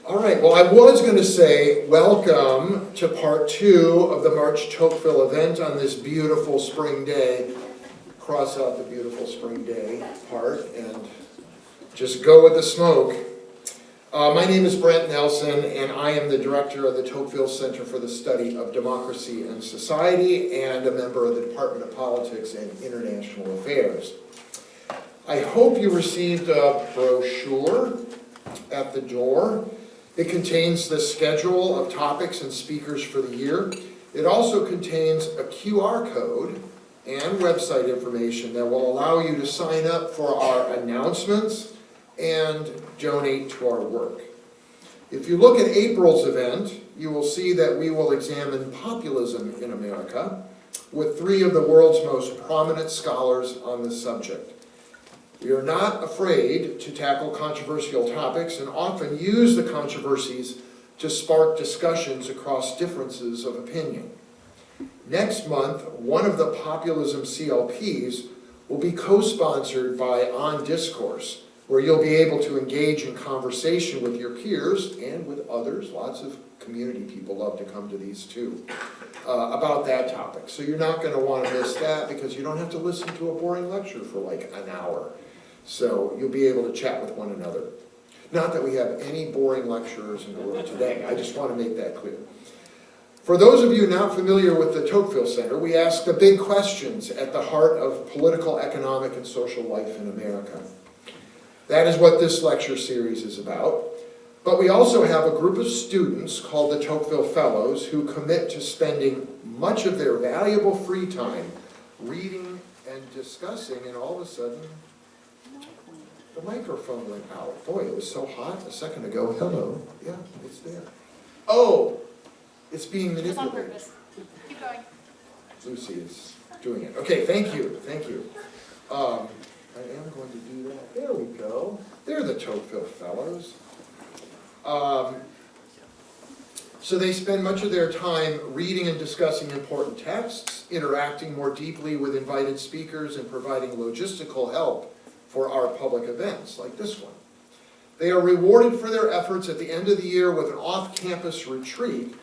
All right, well, I was going to say welcome to part 2 of the March Tocqueville event on this beautiful spring day. Cross out the beautiful spring day part and just go with the smoke. My name is Brent Nelson, and I am the director of the Tocqueville Center for the Study of Democracy and Society and a member of the Department of Politics and International Affairs. I hope you received a brochure at the door. It contains the schedule of topics and speakers for the year. It also contains a QR code and website information that will allow you to sign up for our announcements and donate to our work. If you look at April's event, you will see that we will examine populism in America with 3 of the world's most prominent scholars on the subject. We are not afraid to tackle controversial topics and often use the controversies to spark discussions across differences of opinion. Next month, one of the populism CLPs will be co-sponsored by On Discourse, where you'll be able to engage in conversation with your peers and with others. Lots of community people love to come to these too, about that topic. So you're not going to want to miss that because you don't have to listen to a boring lecture for like an hour. So you'll be able to chat with one another. Not that we have any boring lecturers in the world today. I just want to make that clear. For those of you not familiar with the Tocqueville Center, we ask the big questions at the heart of political, economic, and social life in America. That is what this lecture series is about. But we also have a group of students called the Tocqueville Fellows who commit to spending much of their valuable free time reading and discussing, and all of a sudden, the microphone went out. Boy, it was so hot a second ago. Hello. Yeah, it's there. Oh, it's being manipulated. It's on purpose. Keep going. Lucy is doing it. Okay, thank you. Thank you. I am going to do that. There we go. They're the Tocqueville Fellows. So they spend much of their time reading and discussing important texts, interacting more deeply with invited speakers, and providing logistical help for our public events, like this one. They are rewarded for their efforts at the end of the year with an off-campus retreat,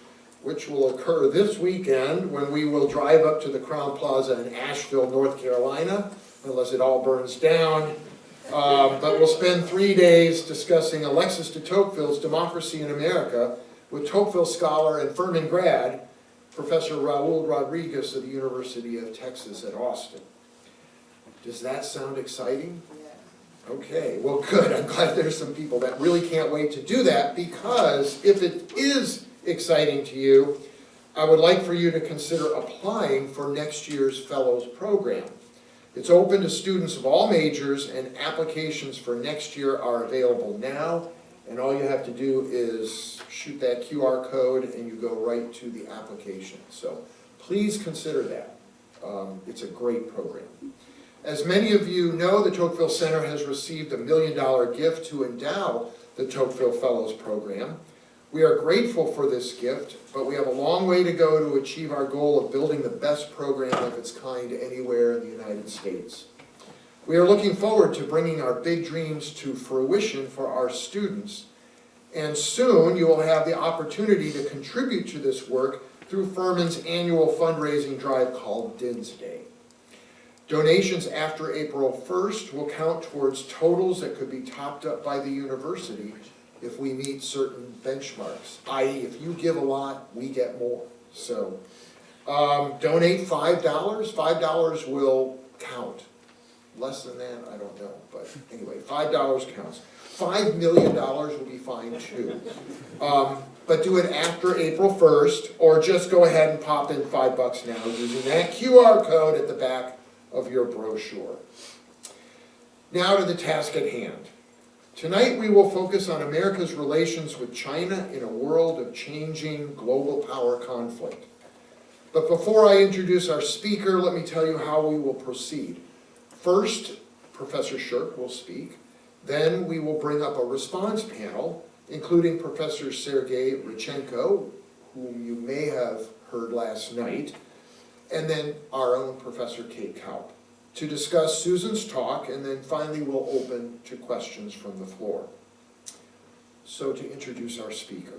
which will occur this weekend when we will drive up to the Crown Plaza in Asheville, North Carolina, unless it all burns down. But we'll spend 3 days discussing Alexis de Tocqueville's Democracy in America with Tocqueville scholar and Furman grad, Professor Raul Rodriguez of the University of Texas at Austin. Does that sound exciting? Okay, well good. I'm glad there's some people that really can't wait to do that, because if it is exciting to you, I would like for you to consider applying for next year's Fellows Program. It's open to students of all majors, and applications for next year are available now, and all you have to do is shoot that QR code and you go right to the application. So please consider that. It's a great program. As many of you know, the Tocqueville Center has received a $1 million gift to endow the Tocqueville Fellows Program. We are grateful for this gift, but we have a long way to go to achieve our goal of building the best program of its kind anywhere in the United States. We are looking forward to bringing our big dreams to fruition for our students, and soon you will have the opportunity to contribute to this work through Furman's annual fundraising drive called Din's Day. Donations after April 1st will count towards totals that could be topped up by the university if we meet certain benchmarks, i.e. if you give a lot, we get more. So donate $5. $5 will count. Less than that, I don't know. But anyway, $5 counts. $5 million will be fine too. But do it after April 1st, or just go ahead and pop in $5 now using that QR code at the back of your brochure. Now to the task at hand. Tonight we will focus on America's relations with China in a world of changing global power conflict. But before I introduce our speaker, let me tell you how we will proceed. First, Professor Shirk will speak. Then we will bring up a response panel, including Professor Sergei Rychenko, whom you may have heard last night, and then our own Professor Kate Kaup, to discuss Susan's talk, and then finally we'll open to questions from the floor. So to introduce our speaker.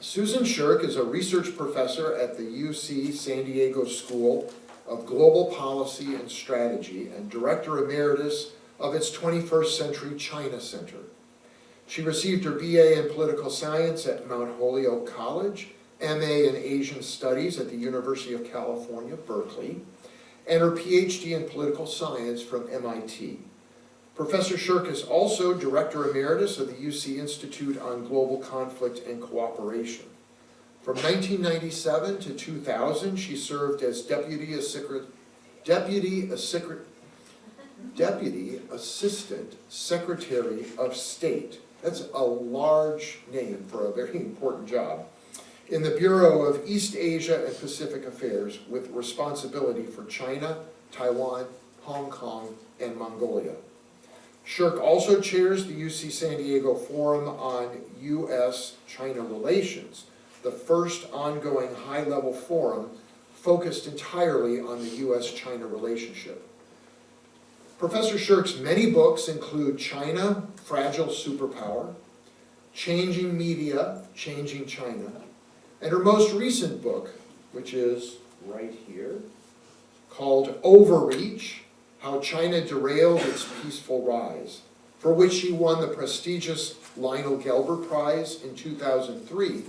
Susan Shirk is a research professor at the UC San Diego School of Global Policy and Strategy and director emeritus of its 21st Century China Center. She received her BA in Political Science at Mount Holyoke College, MA in Asian Studies at the University of California, Berkeley, and her PhD in Political Science from MIT. Professor Shirk is also Director Emeritus of the UC Institute on Global Conflict and Cooperation. From 1997 to 2000, she served as Deputy Assistant Secretary of State. That's a large name for a very important job. In the Bureau of East Asia and Pacific Affairs with responsibility for China, Taiwan, Hong Kong, and Mongolia. Shirk also chairs the UC San Diego Forum on U.S.-China Relations, the first ongoing high-level forum focused entirely on the U.S.-China relationship. Professor Shirk's many books include China, Fragile Superpower, Changing Media, Changing China, and her most recent book, which is right here, called Overreach, How China Derailed Its Peaceful Rise, for which she won the prestigious Lionel Gelber Prize in 2003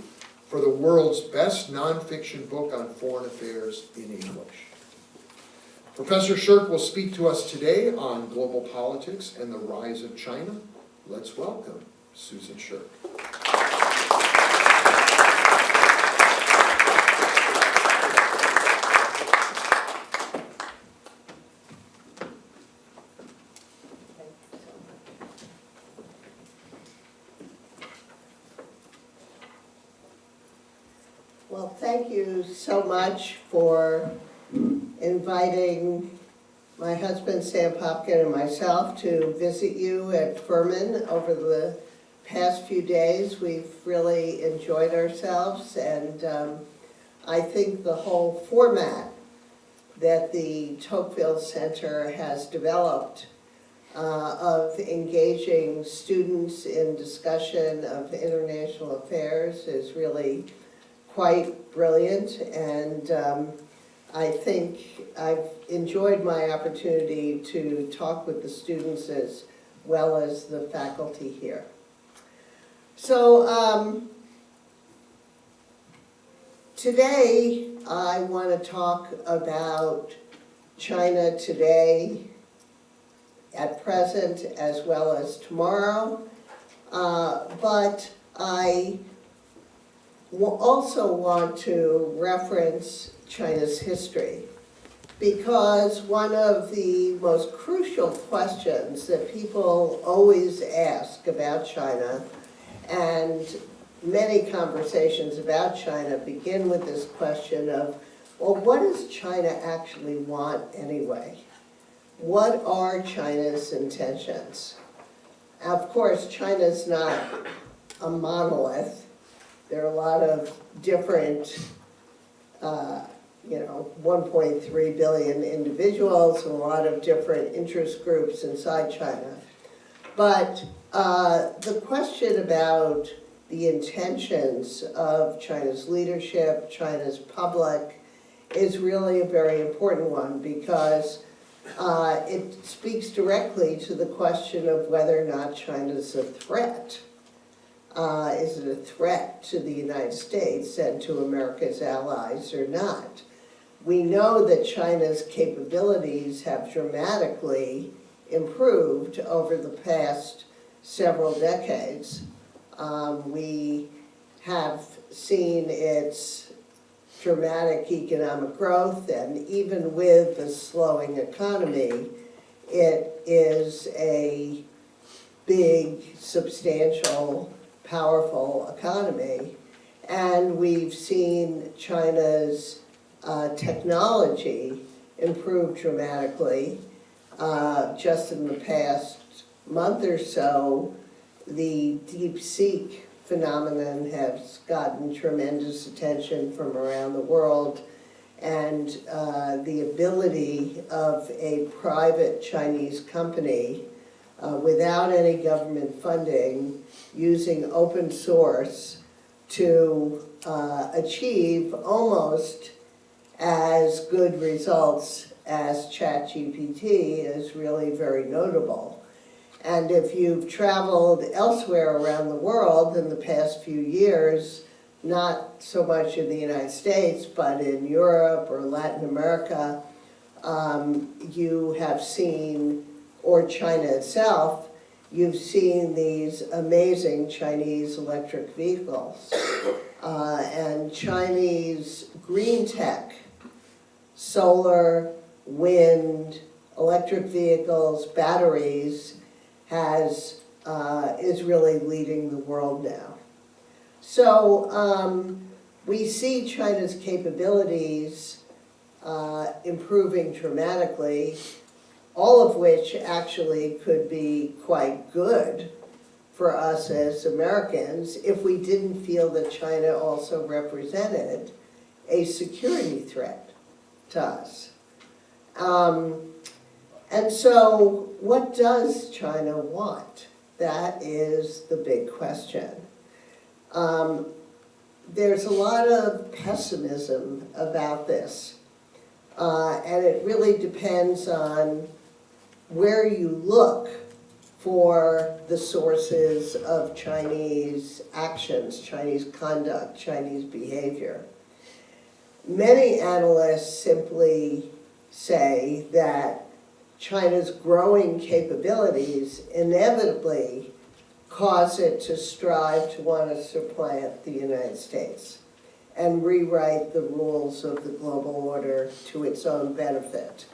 for the world's best nonfiction book on foreign affairs in English. Professor Shirk will speak to us today on global politics and the rise of China. Let's welcome Susan Shirk. Well, thank you so much for inviting my husband, Sam Popkin, and myself to visit you at Furman over the past few days. We've really enjoyed ourselves, and I think the whole format that the Tocqueville Center has developed of engaging students in discussion of international affairs is really quite brilliant, and I think I've enjoyed my opportunity to talk with the students as well as the faculty here. So today I want to talk about China today, at present, as well as tomorrow, but I also want to reference China's history, because one of the most crucial questions that people always ask about China, and many conversations about China begin with this question of, well, what does China actually want anyway? What are China's intentions? Of course, China's not a monolith. There are a lot of different, 1.3 billion individuals and a lot of different interest groups inside China. But the question about the intentions of China's leadership, China's public, is really a very important one, because it speaks directly to the question of whether or not China's a threat. Is it a threat to the United States and to America's allies or not? We know that China's capabilities have dramatically improved over the past several decades. We have seen its dramatic economic growth, and even with the slowing economy, it is a big, substantial, powerful economy. And we've seen China's technology improve dramatically. Just in the past month or so, the DeepSeek phenomenon has gotten tremendous attention from around the world, and the ability of a private Chinese company without any government funding, using open source to achieve almost as good results as ChatGPT is really very notable. And if you've traveled elsewhere around the world in the past few years, not so much in the United States, but in Europe or Latin America, you have seen, or China itself, you've seen these amazing Chinese electric vehicles. And Chinese green tech, solar, wind, electric vehicles, batteries, is really leading the world now. So we see China's capabilities improving dramatically, all of which actually could be quite good for us as Americans if we didn't feel that China also represented a security threat to us. And so what does China want? That is the big question. There's a lot of pessimism about this, and it really depends on where you look for the sources of Chinese actions, Chinese conduct, Chinese behavior. Many analysts simply say that China's growing capabilities inevitably cause it to strive to want to supplant the United States and rewrite the rules of the global order to its own benefit.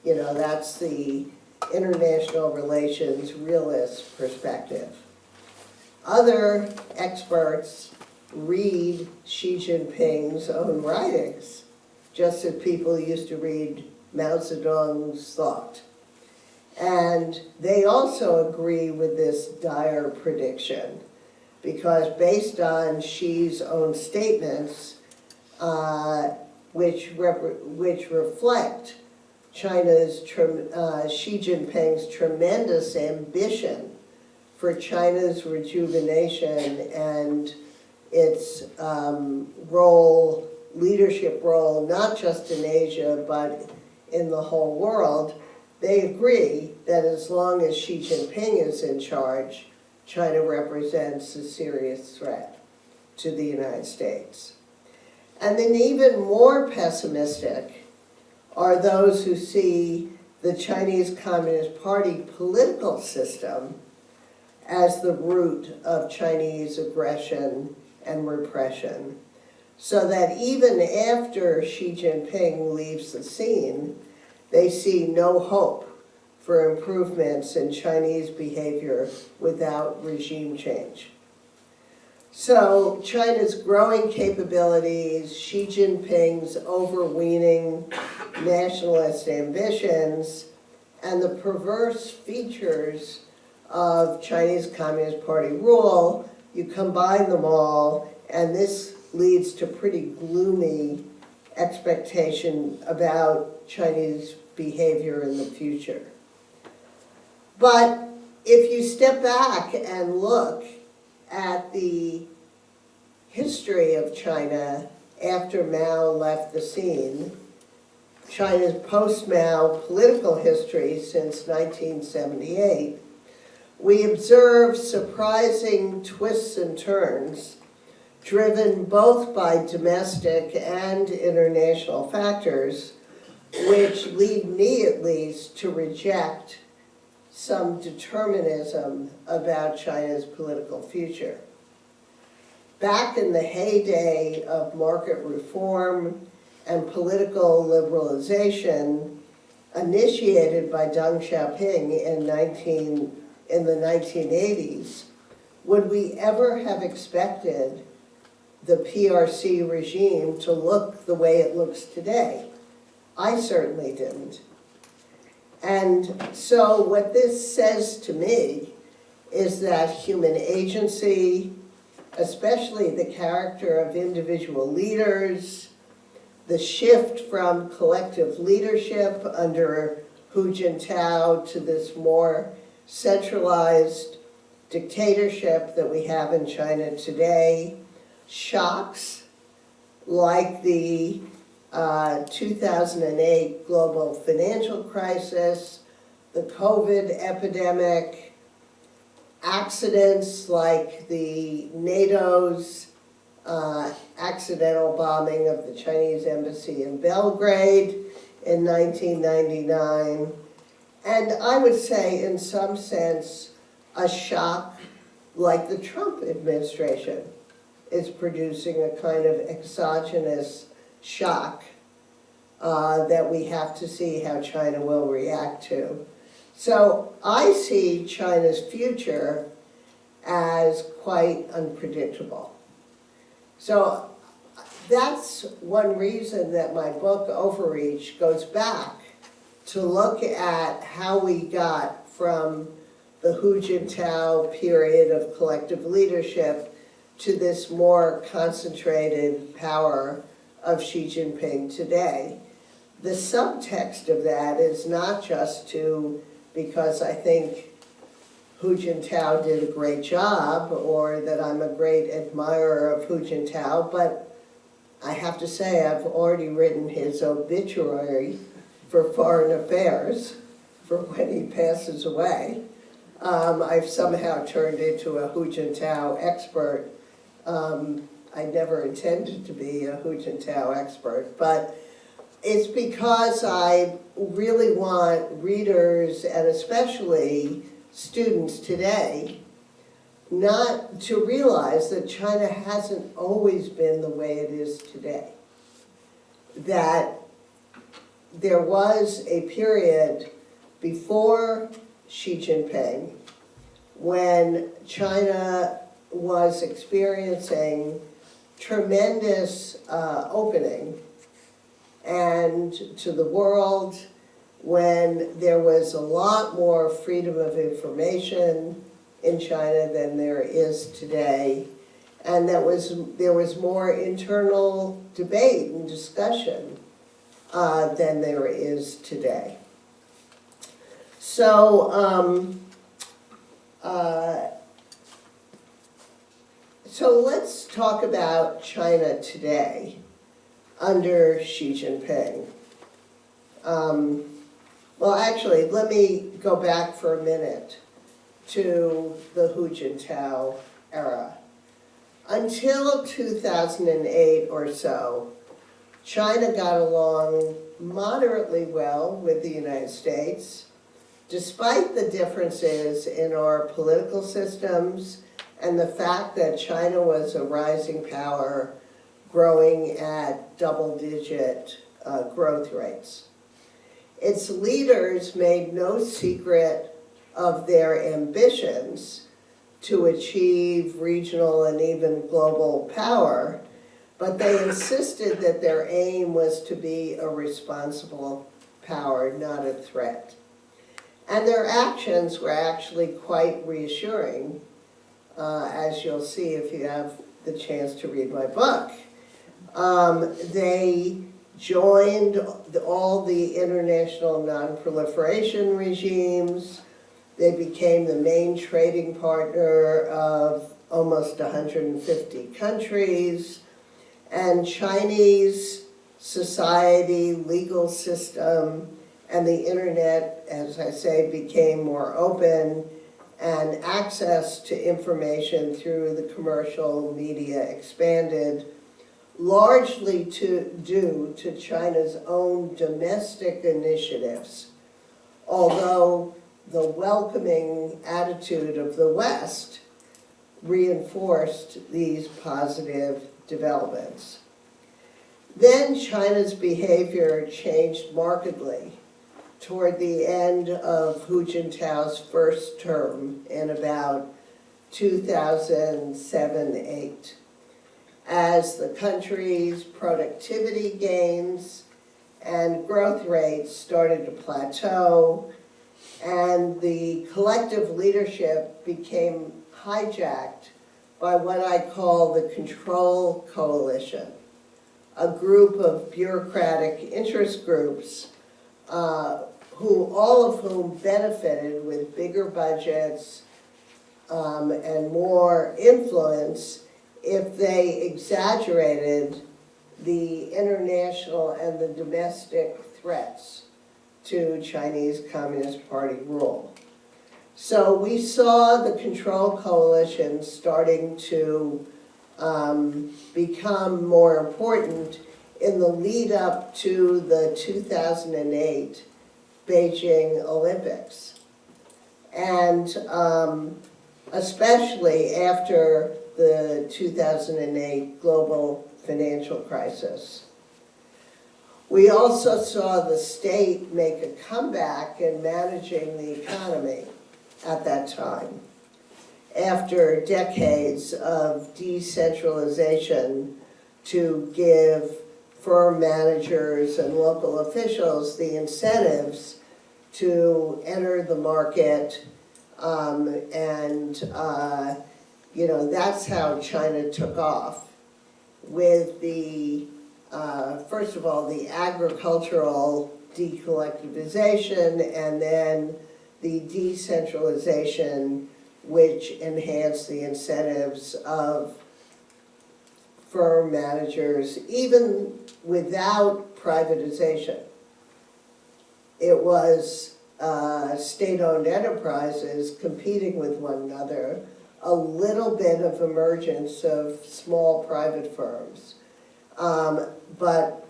You know, that's the international relations realist perspective. Other experts read Xi Jinping's own writings, just as people used to read Mao Zedong's thought. And they also agree with this dire prediction, because based on Xi's own statements, which reflect China's, Xi Jinping's tremendous ambition for China's rejuvenation and its leadership role, not just in Asia, but in the whole world, they agree that as long as Xi Jinping is in charge, China represents a serious threat to the United States. And then even more pessimistic are those who see the Chinese Communist Party political system as the root of Chinese aggression and repression, so that even after Xi Jinping leaves the scene, they see no hope for improvements in Chinese behavior without regime change. So China's growing capabilities, Xi Jinping's overweening nationalist ambitions, and the perverse features of Chinese Communist Party rule, you combine them all, and this leads to pretty gloomy expectation about Chinese behavior in the future. But if you step back and look at the history of China after Mao left the scene, China's post-Mao political history since 1978, we observe surprising twists and turns driven both by domestic and international factors, which lead me at least to reject some determinism about China's political future. Back in the heyday of market reform and political liberalization initiated by Deng Xiaoping in the 1980s, would we ever have expected the PRC regime to look the way it looks today? I certainly didn't. And so what this says to me is that human agency, especially the character of individual leaders, the shift from collective leadership under Hu Jintao to this more centralized dictatorship that we have in China today, shocks like the 2008 global financial crisis, the COVID epidemic, accidents like the NATO's accidental bombing of the Chinese embassy in Belgrade in 1999, and I would say in some sense a shock like the Trump administration is producing a kind of exogenous shock that we have to see how China will react to. So I see China's future as quite unpredictable. So that's one reason that my book, Overreach, goes back to look at how we got from the Hu Jintao period of collective leadership to this more concentrated power of Xi Jinping today. The subtext of that is not just because I think Hu Jintao did a great job or that I'm a great admirer of Hu Jintao, but I have to say I've already written his obituary for Foreign Affairs for when he passes away. I've somehow turned into a Hu Jintao expert. I never intended to be a Hu Jintao expert, but it's because I really want readers, and especially students today, not to realize that China hasn't always been the way it is today. That there was a period before Xi Jinping when China was experiencing tremendous opening and to the world, when there was a lot more freedom of information in China than there is today, and there was more internal debate and discussion than there is today. So, so let's talk about China today under Xi Jinping. Well, actually, let me go back for a minute to the Hu Jintao era. Until 2008 or so, China got along moderately well with the United States, despite the differences in our political systems and the fact that China was a rising power growing at double-digit growth rates. Its leaders made no secret of their ambitions to achieve regional and even global power, but they insisted that their aim was to be a responsible power, not a threat. And their actions were actually quite reassuring, as you'll see if you have the chance to read my book. They joined all the international non-proliferation regimes. They became the main trading partner of almost 150 countries. And Chinese society, legal system, and the internet, as I say, became more open, and access to information through the commercial media expanded, largely due to China's own domestic initiatives, although the welcoming attitude of the West reinforced these positive developments. Then China's behavior changed markedly toward the end of Hu Jintao's first term in about 2007-08. As the country's productivity gains and growth rates started to plateau, and the collective leadership became hijacked by what I call the Control Coalition, a group of bureaucratic interest groups all of whom benefited with bigger budgets and more influence if they exaggerated the international and the domestic threats to Chinese Communist Party rule. So we saw the control coalition starting to become more important in the lead up to the 2008 Beijing Olympics. And especially after the 2008 global financial crisis. We also saw the state make a comeback in managing the economy at that time. After decades of decentralization to give firm managers and local officials the incentives to enter the market, that's how China took off with the, first of all, the agricultural decollectivization and then the decentralization, which enhanced the incentives of firm managers, even without privatization. It was state-owned enterprises competing with one another, a little bit of emergence of small private firms. But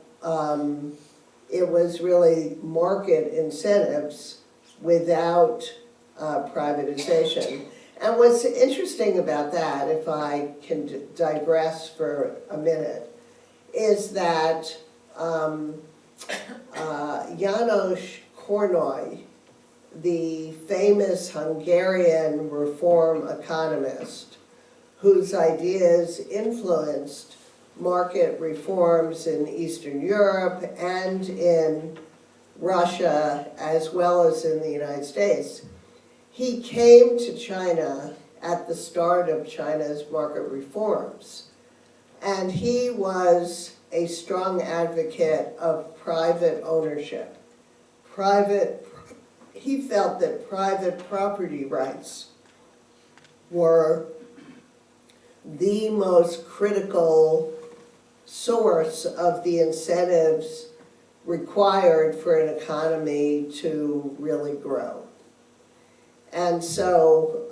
it was really market incentives without privatization. And what's interesting about that, if I can digress for a minute, is that János Kornai, the famous Hungarian reform economist, whose ideas influenced market reforms in Eastern Europe and in Russia, as well as in the United States, he came to China at the start of China's market reforms. And he was a strong advocate of private ownership. He felt that private property rights were the most critical source of the incentives required for an economy to really grow. And so,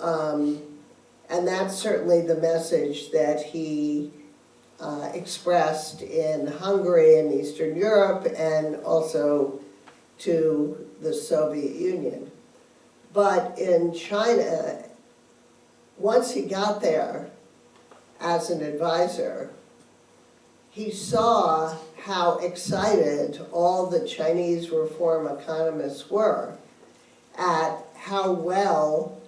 and that's certainly the message that he expressed in Hungary and Eastern Europe and also to the Soviet Union. But in China, once he got there as an advisor, he saw how excited all the Chinese reform economists were at how well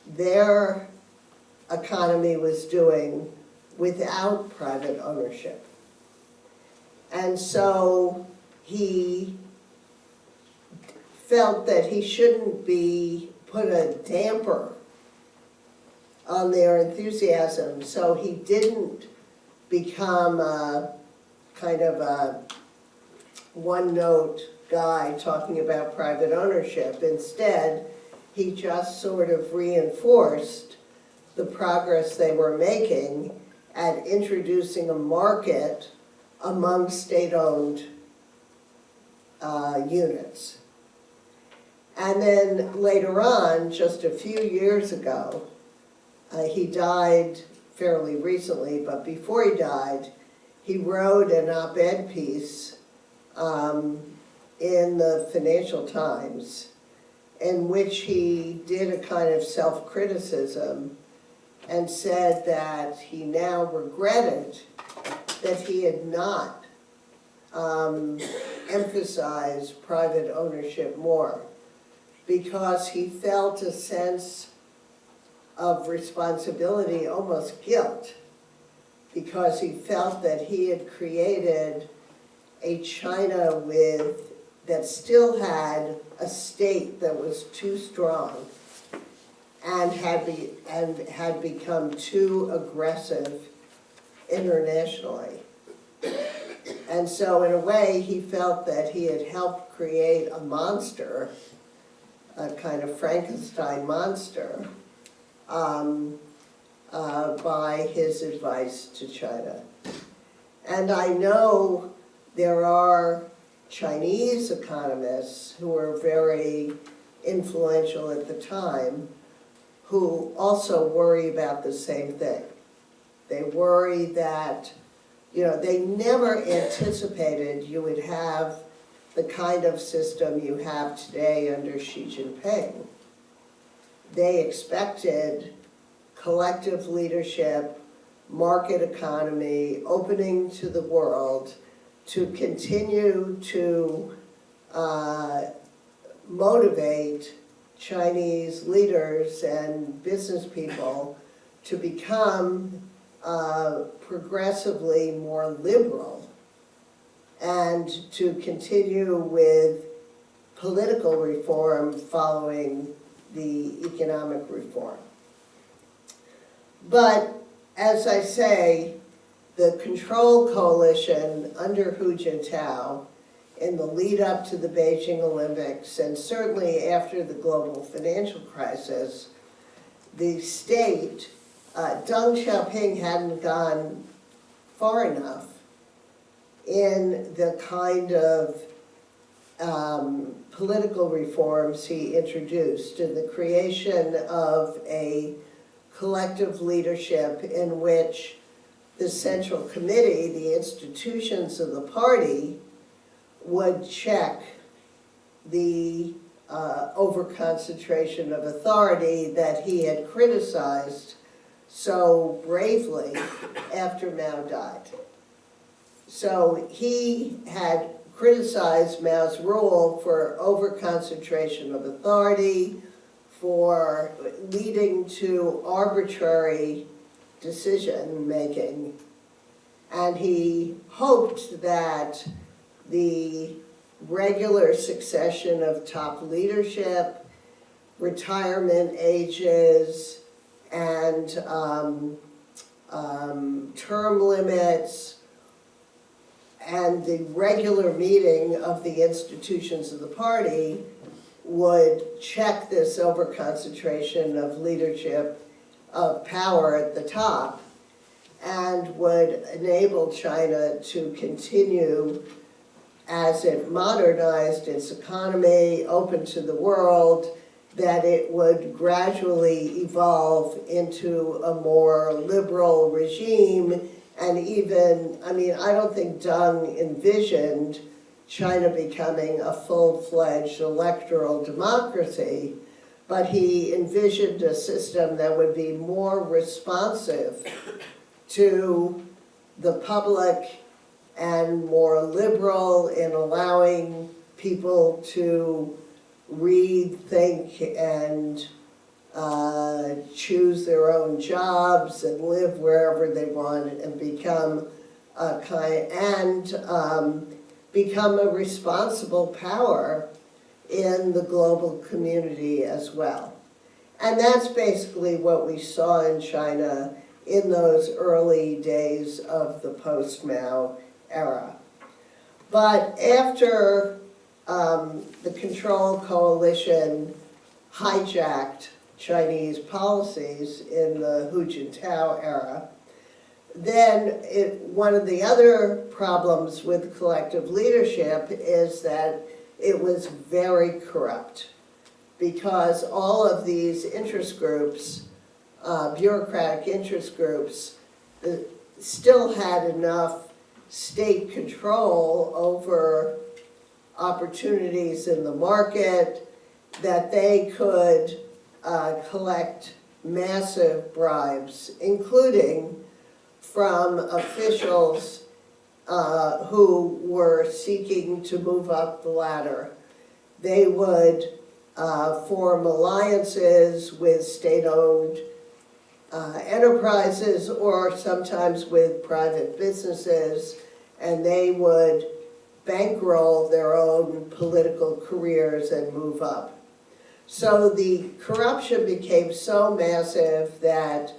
their economy was doing without private ownership. And so he felt that he shouldn't be put a damper on their enthusiasm, so he didn't become a kind of a one-note guy talking about private ownership. Instead, he just sort of reinforced the progress they were making at introducing a market among state-owned units. And then later on, just a few years ago, he died fairly recently, but before he died, he wrote an op-ed piece in the Financial Times in which he did a kind of self-criticism and said that he now regretted that he had not emphasized private ownership more, because he felt a sense of responsibility, almost guilt, because he felt that he had created a China that still had a state that was too strong and had become too aggressive internationally. And so in a way, he felt that he had helped create a monster a kind of Frankenstein monster by his advice to China. And I know there are Chinese economists who were very influential at the time who also worry about the same thing. They worry that, they never anticipated you would have the kind of system you have today under Xi Jinping. They expected collective leadership, market economy, opening to the world, to continue to motivate Chinese leaders and business people to become progressively more liberal and to continue with political reform following the economic reform. But as I say, the control coalition under Hu Jintao in the lead up to the Beijing Olympics, and certainly after the global financial crisis, the state, Deng Xiaoping hadn't gone far enough in the kind of political reforms he introduced, in the creation of a collective leadership in which the Central Committee, the institutions of the party, would check the overconcentration of authority that he had criticized so bravely after Mao died. So he had criticized Mao's rule for overconcentration of authority, for leading to arbitrary decision-making, and he hoped that the regular succession of top leadership, retirement ages, and term limits, and the regular meeting of the institutions of the party would check this overconcentration of leadership, of power at the top, and would enable China to continue as it modernized its economy, open to the world, that it would gradually evolve into a more liberal regime. And even, I don't think Deng envisioned China becoming a full-fledged electoral democracy, but he envisioned a system that would be more responsive to the public and more liberal in allowing people to read, think, and choose their own jobs and live wherever they want and become become a responsible power in the global community as well. And that's basically what we saw in China in those early days of the post-Mao era. But after the Control Coalition hijacked Chinese policies in the Hu Jintao era, then one of the other problems with collective leadership is that it was very corrupt, because all of these interest groups, bureaucratic interest groups, still had enough state control over opportunities in the market that they could collect massive bribes, including from officials who were seeking to move up the ladder. They would form alliances with state-owned enterprises, or sometimes with private businesses, and they would bankroll their own political careers and move up. So the corruption became so massive that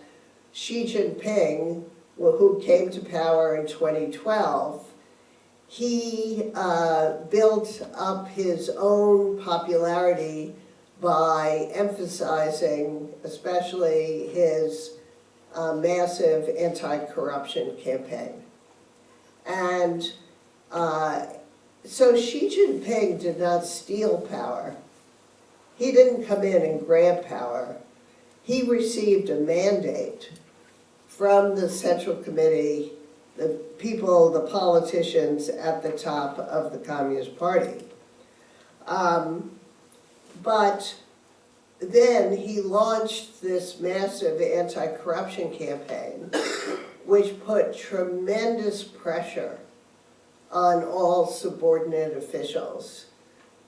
Xi Jinping, who came to power in 2012, he built up his own popularity by emphasizing especially his massive anti-corruption campaign. And so Xi Jinping did not steal power. He didn't come in and grab power. He received a mandate from the Central Committee, the people, the politicians at the top of the Communist Party. But then he launched this massive anti-corruption campaign, which put tremendous pressure on all subordinate officials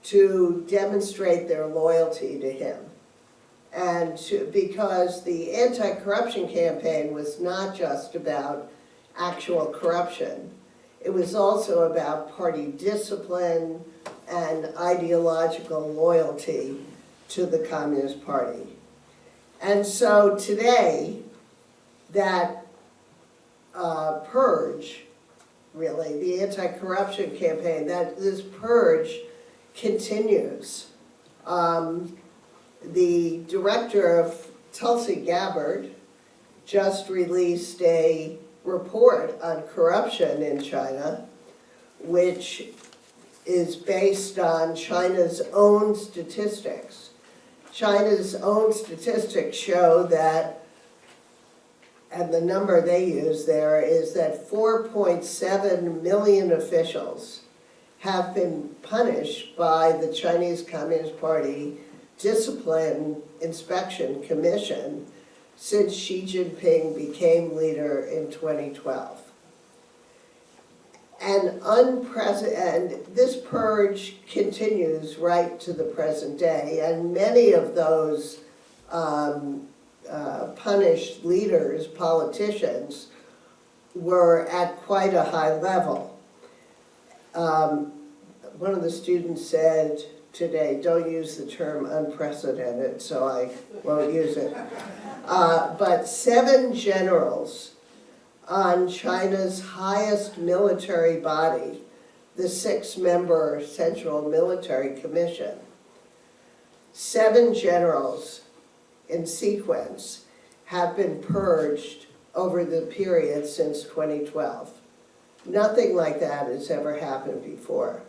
to demonstrate their loyalty to him. And because the anti-corruption campaign was not just about actual corruption, it was also about party discipline and ideological loyalty to the Communist Party. And so today, that purge, really, the anti-corruption campaign, that this purge continues. The director of Tulsi Gabbard just released a report on corruption in China, which is based on China's own statistics. China's own statistics show that, and the number they use there is that 4.7 million officials have been punished by the Chinese Communist Party Discipline Inspection Commission since Xi Jinping became leader in 2012. And this purge continues right to the present day, and many of those punished leaders, politicians, were at quite a high level. One of the students said today, don't use the term unprecedented, so I won't use it. But 7 generals on China's highest military body, the 6-member Central Military Commission, 7 generals in sequence have been purged over the period since 2012. Nothing like that has ever happened before.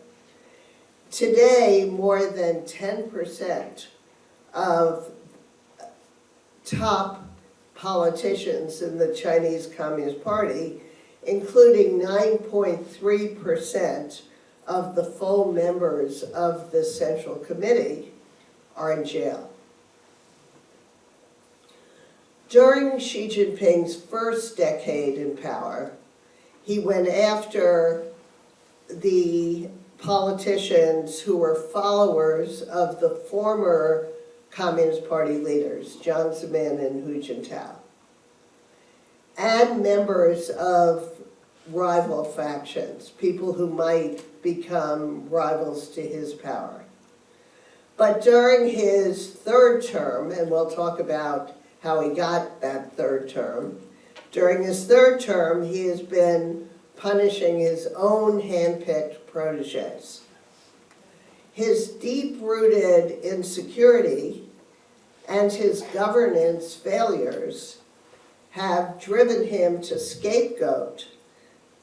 Today, more than 10% of top politicians in the Chinese Communist Party, including 9.3% of the full members of the Central Committee, are in jail. During Xi Jinping's first decade in power, he went after the politicians who were followers of the former Communist Party leaders, Jiang Zemin and Hu Jintao, and members of rival factions, people who might become rivals to his power. But during his 3rd term, and we'll talk about how he got that 3rd term, during his 3rd term, he has been punishing his own hand-picked proteges. His deep-rooted insecurity and his governance failures have driven him to scapegoat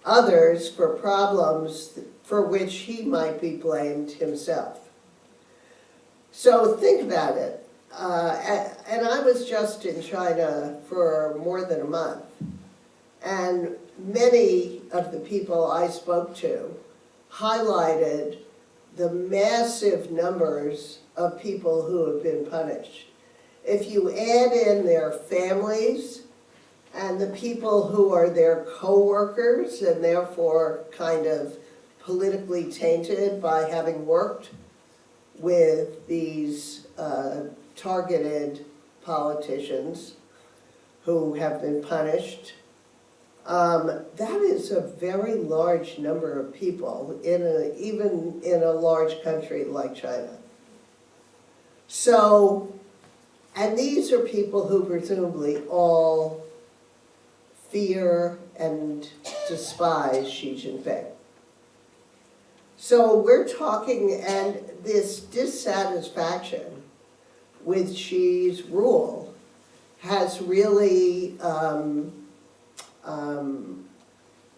others for problems for which he might be blamed himself. So think about it. And I was just in China for more than a month, and many of the people I spoke to highlighted the massive numbers of people who have been punished. If you add in their families and the people who are their co-workers and therefore kind of politically tainted by having worked with these targeted politicians who have been punished, that is a very large number of people, even in a large country like China. So, and these are people who presumably all fear and despise Xi Jinping. So we're talking, and this dissatisfaction with Xi's rule has really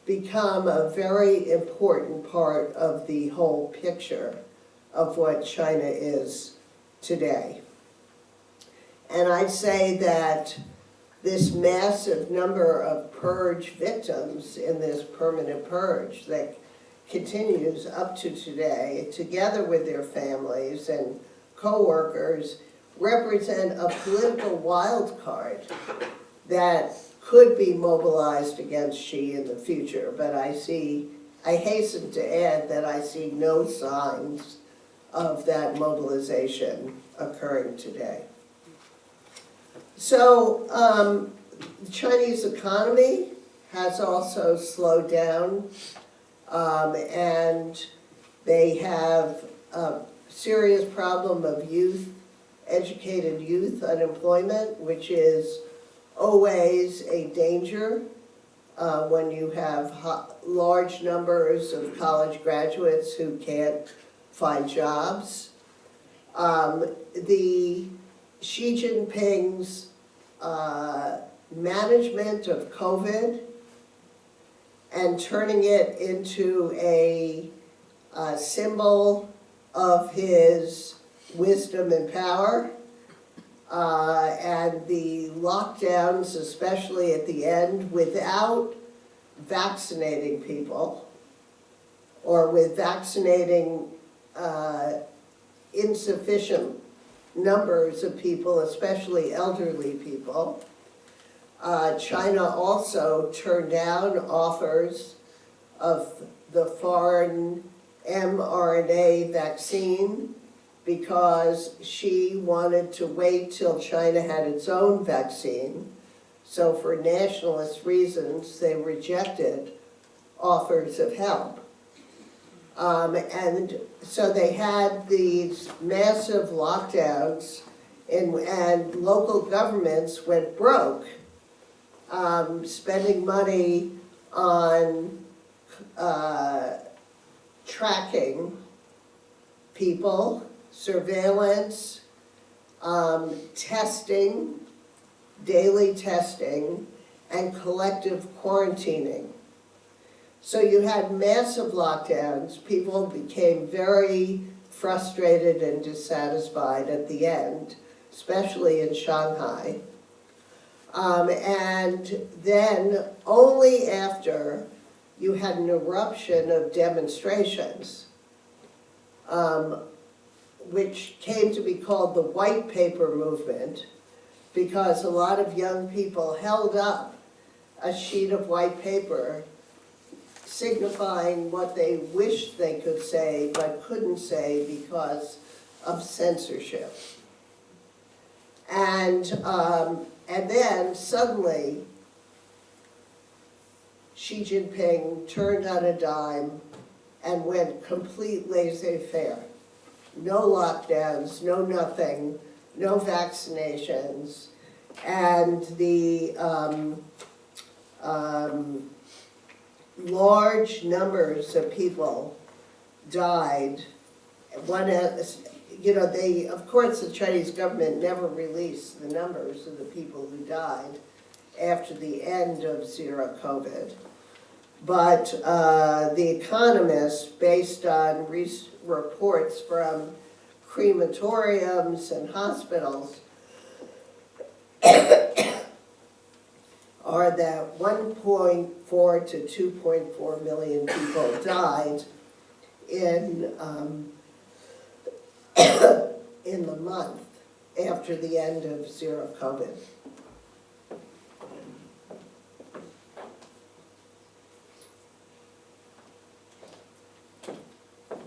become a very important part of the whole picture of what China is today. And I'd say that this massive number of purge victims in this permanent purge that continues up to today, together with their families and co-workers, represent a political wild card that could be mobilized against Xi in the future. But I hasten to add that I see no signs of that mobilization occurring today. So the Chinese economy has also slowed down, and they have a serious problem of educated youth unemployment, which is always a danger when you have large numbers of college graduates who can't find jobs. The Xi Jinping's management of COVID and turning it into a symbol of his wisdom and power, and the lockdowns, especially at the end, without vaccinating people, or with vaccinating insufficient numbers of people, especially elderly people. China also turned down offers of the foreign mRNA vaccine because Xi wanted to wait till China had its own vaccine. So for nationalist reasons, they rejected offers of help. And so they had these massive lockdowns, and local governments went broke, spending money on tracking people, surveillance, testing, daily testing, and collective quarantining. So you had massive lockdowns. People became very frustrated and dissatisfied at the end, especially in Shanghai. And then only after you had an eruption of demonstrations, which came to be called the White Paper Movement, because a lot of young people held up a sheet of white paper signifying what they wished they could say but couldn't say because of censorship. And then suddenly Xi Jinping turned on a dime and went complete laissez-faire. No lockdowns, no nothing, no vaccinations, and the large numbers of people died. Of course, the Chinese government never released the numbers of the people who died after the end of zero COVID. But The Economist, based on reports from crematoriums and hospitals, are that 1.4 to 2.4 million people died in the month after the end of zero COVID.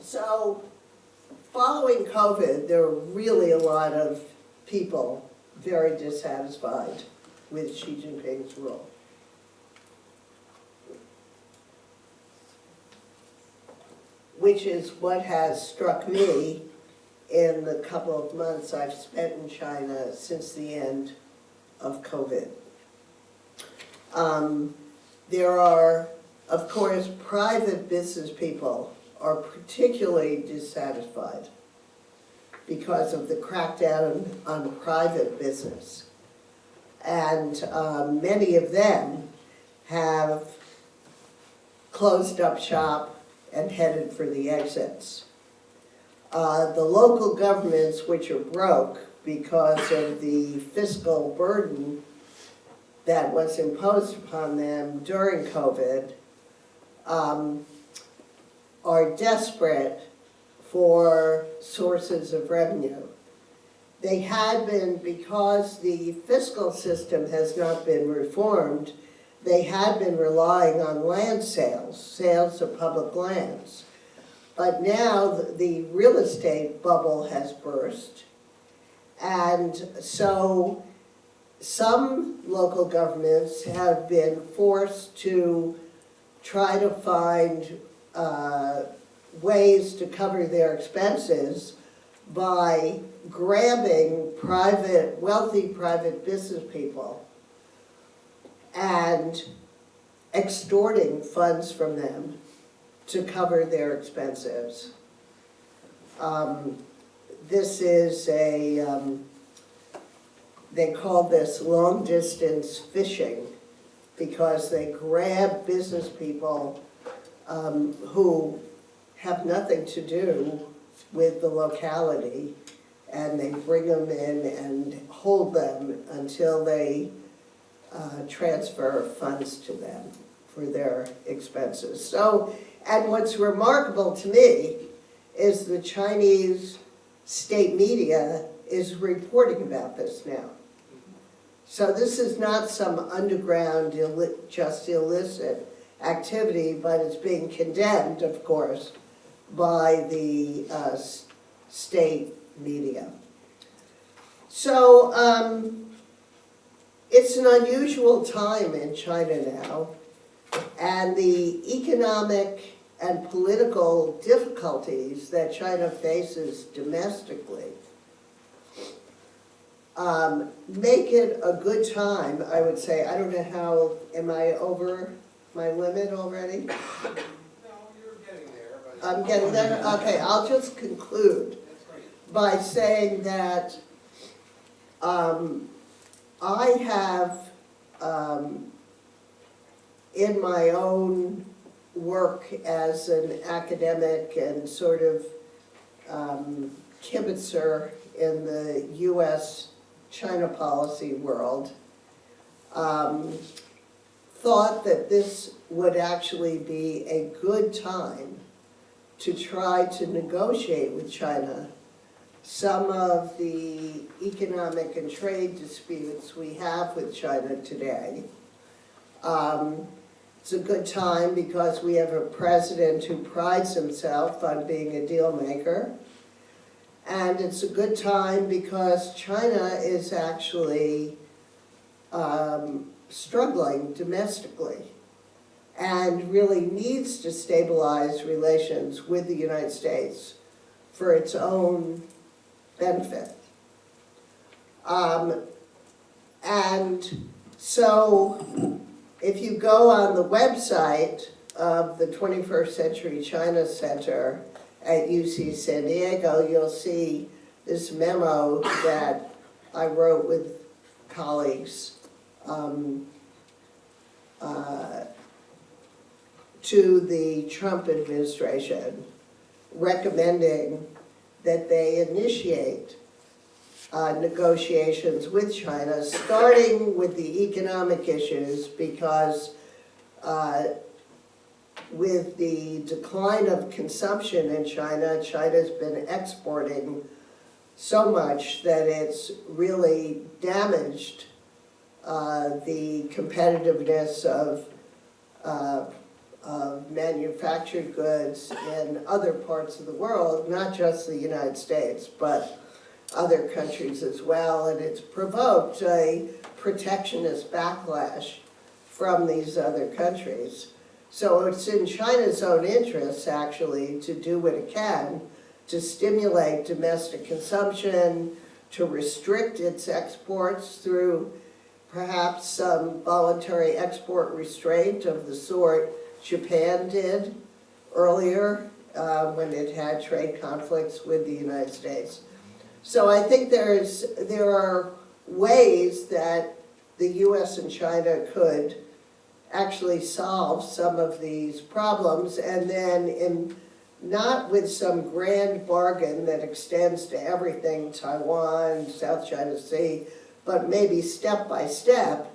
So, following COVID, there were really a lot of people very dissatisfied with Xi Jinping's rule. Which is what has struck me in the couple of months I've spent in China since the end of COVID. There are, of course, private business people are particularly dissatisfied because of the crackdown on private business. And many of them have closed up shop and headed for the exits. The local governments, which are broke because of the fiscal burden that was imposed upon them during COVID, are desperate for sources of revenue. They had been, because the fiscal system has not been reformed, they had been relying on land sales, sales of public lands. But now the real estate bubble has burst, and so some local governments have been forced to try to find ways to cover their expenses by grabbing wealthy private business people and extorting funds from them to cover their expenses. This is they call this long distance fishing, because they grab business people who have nothing to do with the locality, and they bring them in and hold them until they transfer funds to them for their expenses. So, and what's remarkable to me is the Chinese state media is reporting about this now. So this is not some underground, just illicit activity, but it's being condemned, of course, by the state media. So it's an unusual time in China now, and the economic and political difficulties that China faces domestically make it a good time, I would say. I don't know how, am I over my limit already? No, you're getting there. But I'm getting there? Okay, I'll just conclude by saying that I have, in my own work as an academic and sort of kibitzer in the US China policy world, thought that this would actually be a good time to try to negotiate with China some of the economic and trade disputes we have with China today. It's a good time because we have a president who prides himself on being a deal maker. And it's a good time because China is actually struggling domestically and really needs to stabilize relations with the United States for its own benefit. And so if you go on the website of the 21st Century China Center at UC San Diego, you'll see this memo that I wrote with colleagues to the Trump administration, recommending that they initiate negotiations with China, starting with the economic issues, because with the decline of consumption in China, China's been exporting so much that it's really damaged the competitiveness of manufactured goods in other parts of the world, not just the United States, but other countries as well, and it's provoked a protectionist backlash from these other countries. So it's in China's own interests, actually, to do what it can to stimulate domestic consumption, to restrict its exports through perhaps some voluntary export restraint of the sort Japan did earlier when it had trade conflicts with the United States. So I think there are ways that the US and China could actually solve some of these problems, and then not with some grand bargain that extends to everything, Taiwan, South China Sea, but maybe step by step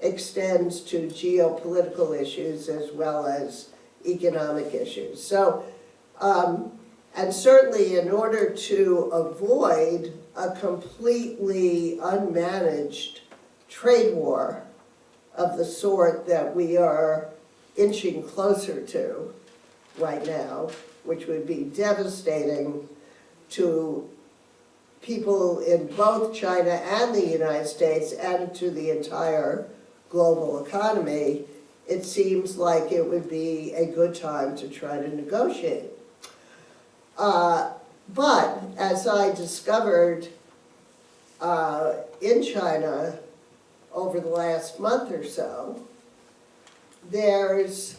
extends to geopolitical issues as well as economic issues. So, and certainly in order to avoid a completely unmanaged trade war of the sort that we are inching closer to right now, which would be devastating to people in both China and the United States and to the entire global economy, it seems like it would be a good time to try to negotiate. But as I discovered in China over the last month or so, there's,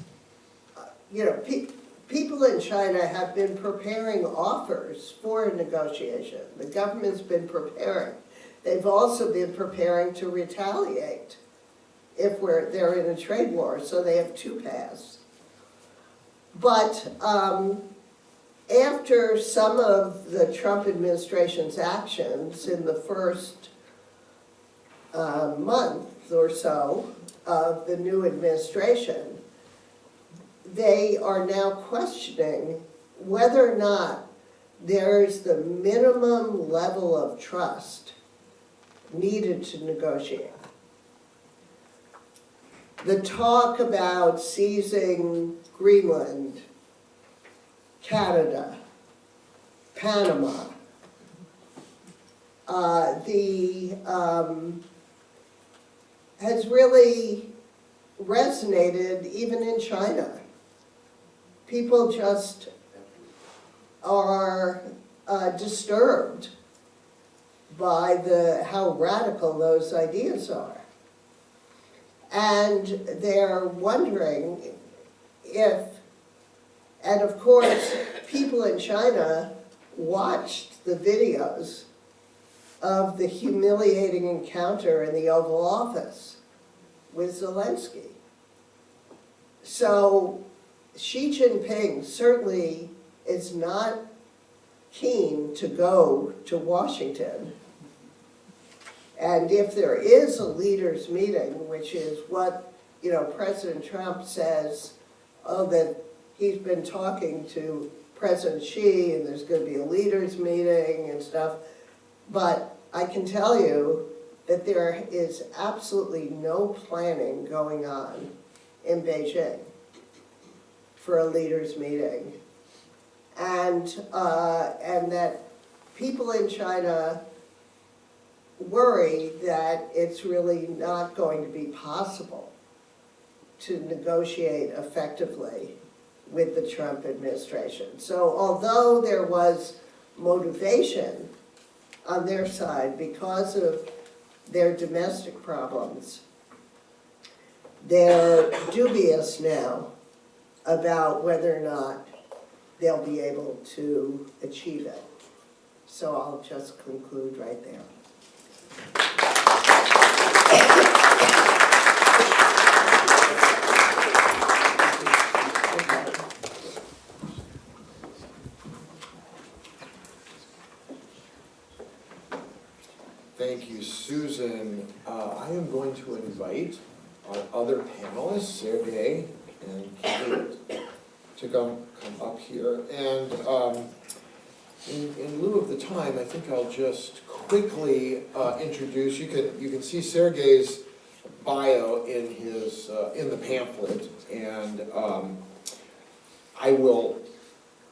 people in China have been preparing offers for a negotiation. The government's been preparing. They've also been preparing to retaliate if they're in a trade war, so they have two paths. But after some of the Trump administration's actions in the first month or so of the new administration, they are now questioning whether or not there's the minimum level of trust needed to negotiate. The talk about seizing Greenland, Canada, Panama, has really resonated even in China. People just are disturbed by how radical those ideas are. And they're wondering if, and of course, people in China watched the videos of the humiliating encounter in the Oval Office with Zelensky. So Xi Jinping certainly is not keen to go to Washington. And if there is a leaders' meeting, which is what, President Trump says, that he's been talking to President Xi and there's going to be a leaders' meeting and stuff, but I can tell you that there is absolutely no planning going on in Beijing for a leaders' meeting. And that people in China worry that it's really not going to be possible to negotiate effectively with the Trump administration. So although there was motivation on their side because of their domestic problems, they're dubious now about whether or not they'll be able to achieve it. So I'll just conclude right there. Thank you, Susan. I am going to invite our other panelists, Sergey and Kate, to come up here. And in lieu of the time, I think I'll just quickly introduce. You can see Sergey's bio in his in the pamphlet, and I will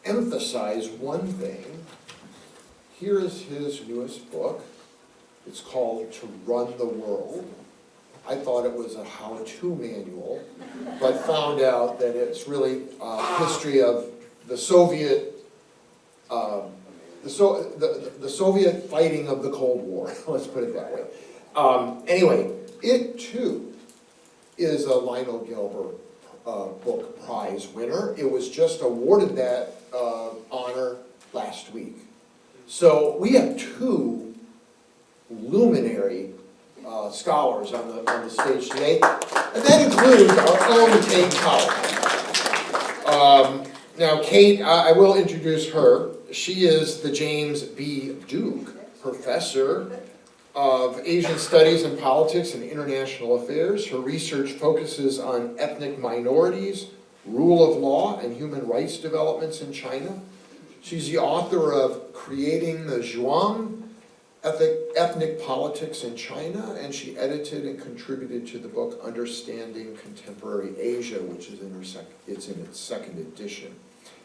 emphasize one thing. Here is his newest book. It's called To Run the World. I thought it was a how-to manual, but found out that it's really a history of the Soviet, the Soviet fighting of the Cold War. Let's put it that way. Anyway, it too is a Lionel Gelber Book Prize winner. It was just awarded that honor last week. So we have two luminary scholars on the stage today, and that includes our own Kate Powell. Now Kate, I will introduce her. She is the James B. Duke Professor of Asian Studies and Politics and International Affairs. Her research focuses on ethnic minorities, rule of law, and human rights developments in China. She's the author of Creating the Zhuang, Ethnic Politics in China, and she edited and contributed to the book Understanding Contemporary Asia, which is it's in its second edition.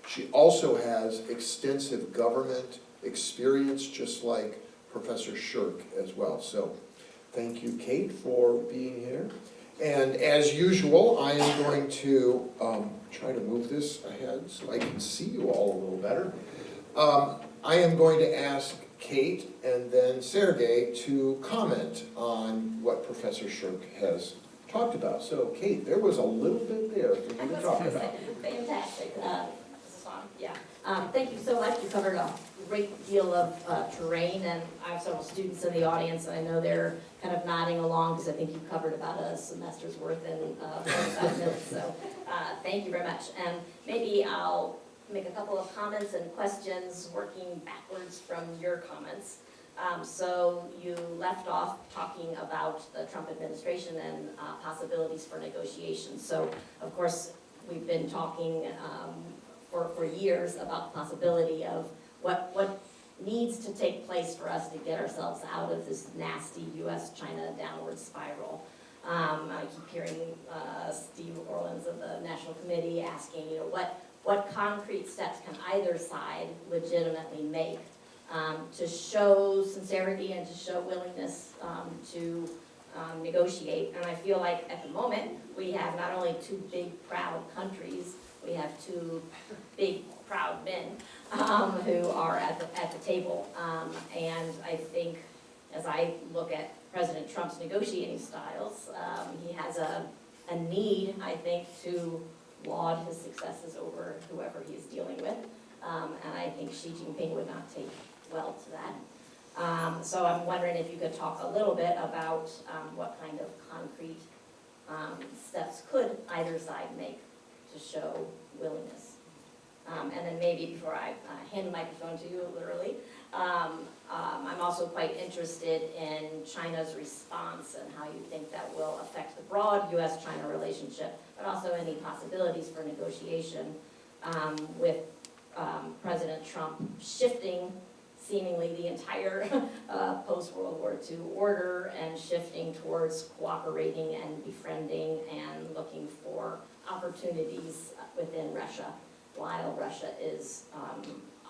She also has extensive government experience, just like Professor Shirk as well. So thank you, Kate, for being here. And as usual, I am going to try to move this ahead so I can see you all a little better. I am going to ask Kate and then Sergey to comment on what Professor Shirk has talked about. So Kate, there was a little bit there for you to talk about. Fantastic. Yeah. Thank you so much. You covered a great deal of terrain, and I have several students in the audience, and I know they're kind of nodding along because I think you covered about a semester's worth in 45 minutes. So thank you very much. And maybe I'll make a couple of comments and questions working backwards from your comments. So you left off talking about the Trump administration and possibilities for negotiations. So of course, we've been talking for years about the possibility of what needs to take place for us to get ourselves out of this nasty U.S.-China downward spiral. I keep hearing Steve Orleans of the National Committee asking, what concrete steps can either side legitimately make to show sincerity and to show willingness to negotiate. And I feel like at the moment, we have not only two big, proud countries, we have two big, proud men who are at the table. And I think as I look at President Trump's negotiating styles, he has a need, I think, to laud his successes over whoever he's dealing with. And I think Xi Jinping would not take well to that. So I'm wondering if you could talk a little bit about what kind of concrete steps could either side make to show willingness. And then maybe before I hand the microphone to you, literally, I'm also quite interested in China's response and how you think that will affect the broad U.S.-China relationship, but also any possibilities for negotiation with President Trump shifting seemingly the entire post-World War II order and shifting towards cooperating and befriending and looking for opportunities within Russia, while Russia is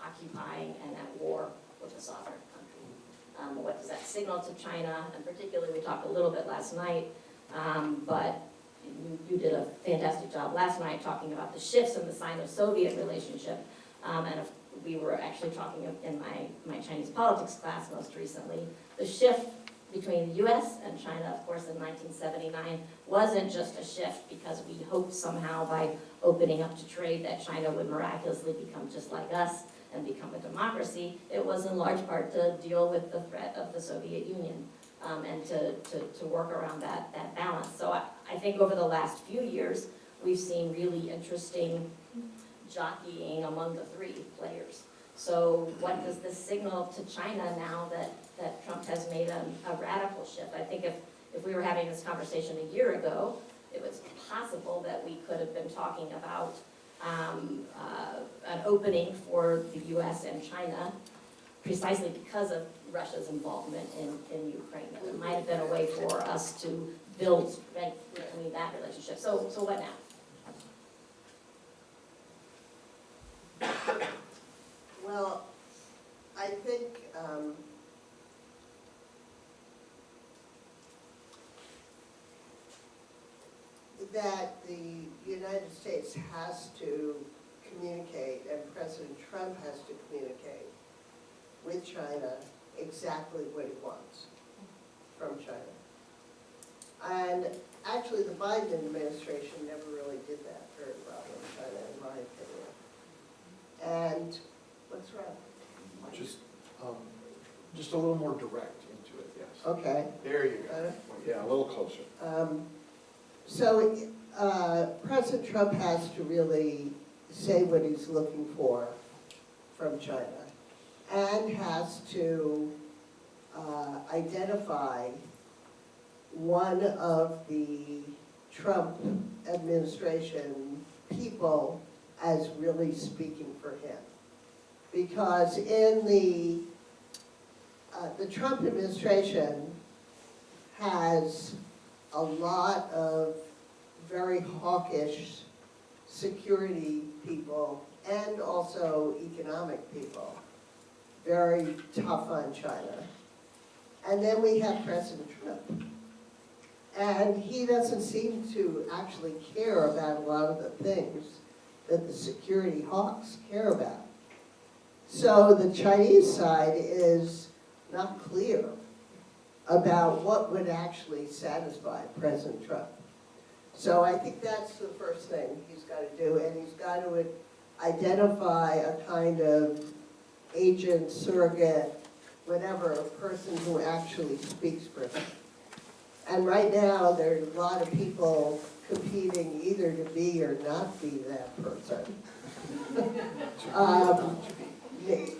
occupying and at war with a sovereign country. What does that signal to China? And particularly, we talked a little bit last night, but you did a fantastic job last night talking about the shifts in the Sino-Soviet relationship. And if we were actually talking in my Chinese politics class most recently, the shift between the US and China, of course, in 1979, wasn't just a shift because we hoped somehow by opening up to trade that China would miraculously become just like us and become a democracy. It was in large part to deal with the threat of the Soviet Union and to work around that balance. So I think over the last few years, we've seen really interesting jockeying among the three players. So what does this signal to China now that Trump has made a radical shift? I think if we were having this conversation a year ago, it was possible that we could have been talking about an opening for the US and China precisely because of Russia's involvement in Ukraine. It might have been a way for us to build strength between that relationship. So what now? Well, I think that the United States has to communicate, and President Trump has to communicate with China exactly what he wants from China. And actually, the Biden administration never really did that very well in China, in my opinion. And what's wrong? Just Just a little more direct into it, yes. Okay. There you go. Yeah, a little closer. So President Trump has to really say what he's looking for from China and has to identify one of the Trump administration people as really speaking for him. Because in the Trump administration has a lot of very hawkish security people and also economic people, very tough on China. And then we have President Trump. And he doesn't seem to actually care about a lot of the things that the security hawks care about. So the Chinese side is not clear about what would actually satisfy President Trump. So I think that's the first thing he's got to do, and he's got to identify a kind of agent, surrogate, whatever, a person who actually speaks for him. And right now, there are a lot of people competing either to be or not be that person.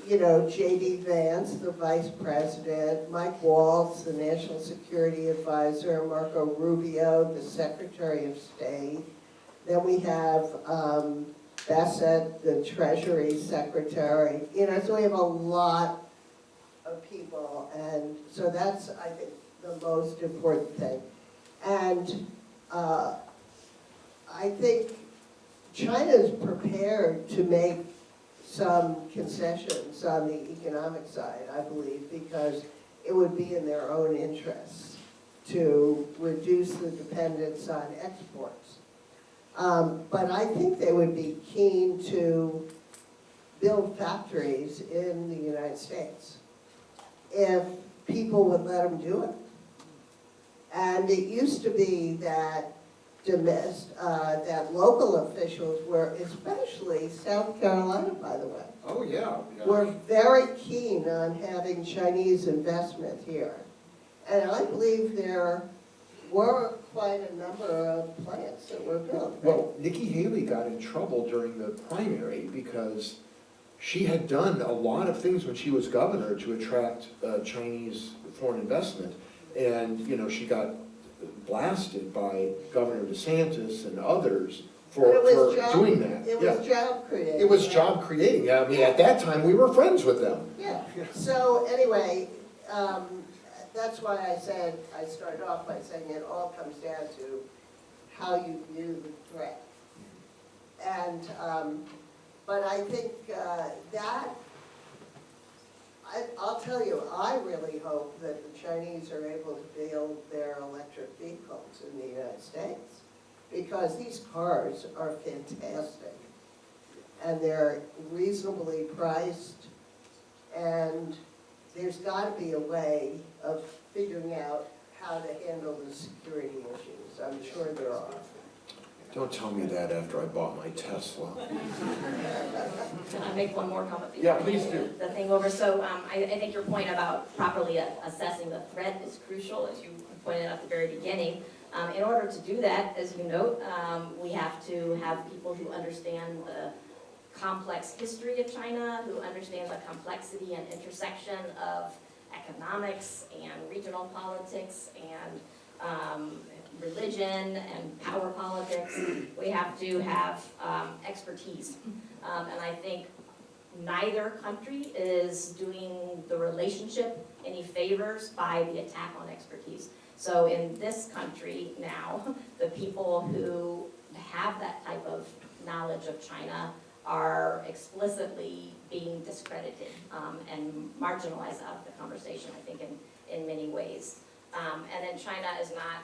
You know, J.D. Vance, the vice president, Mike Waltz, the national security advisor, Marco Rubio, the secretary of state. Then we have Bassett, the treasury secretary. You know, so we have a lot of people, and so that's, I think, the most important thing. And I think China's prepared to make some concessions on the economic side, I believe, because it would be in their own interests to reduce the dependence on exports. But I think they would be keen to build factories in the United States if people would let them do it. And it used to be that that local officials were, especially South Carolina, by the way, Oh, yeah. were very keen on having Chinese investment here. And I believe there were quite a number of plants that were built. Well, Nikki Haley got in trouble during the primary because she had done a lot of things when she was governor to attract Chinese foreign investment. And, you know, she got blasted by Governor DeSantis and others for doing that. It was job creating. It was job creating. I mean, at that time, we were friends with them. Yeah. So anyway, that's why I said, I started off by saying it all comes down to how you view the threat. And, but I think I'll tell you, I really hope that the Chinese are able to build their electric vehicles in the United States, because these cars are fantastic, and they're reasonably priced, and there's got to be a way of figuring out how to handle the security issues. I'm sure there are. Don't tell me that after I bought my Tesla. Can I make one more comment? Yeah, please do. The thing over, so I think your point about properly assessing the threat is crucial, as you pointed out at the very beginning. In order to do that, as you note, we have to have people who understand the complex history of China, who understand the complexity and intersection of economics and regional politics and religion and power politics. We have to have expertise. And I think neither country is doing the relationship any favors by the attack on expertise. So in this country now, the people who have that type of knowledge of China are explicitly being discredited and marginalized out of the conversation, I think, in many ways. And then China is not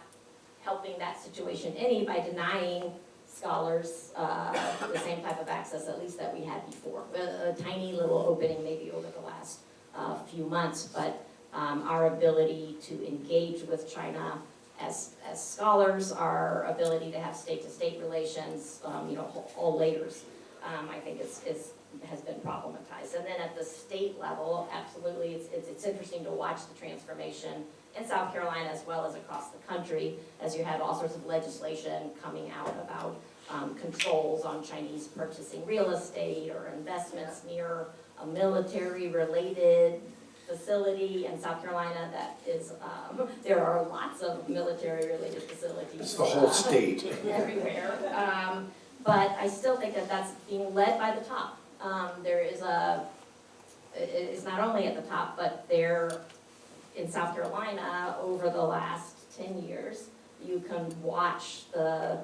helping that situation any by denying scholars the same type of access, at least that we had before. A tiny little opening maybe over the last few months, but our ability to engage with China as scholars, our ability to have state-to-state relations, you know, all layers I think has been problematized. And then at the state level, absolutely, it's interesting to watch the transformation in South Carolina as well as across the country, as you have all sorts of legislation coming out about controls on Chinese purchasing real estate or investments near a military-related facility in South Carolina that is, there are lots of military-related facilities. It's the whole state. Everywhere. But I still think that that's being led by the top. There is it's not only at the top, but there, in South Carolina, over the last 10 years, you can watch the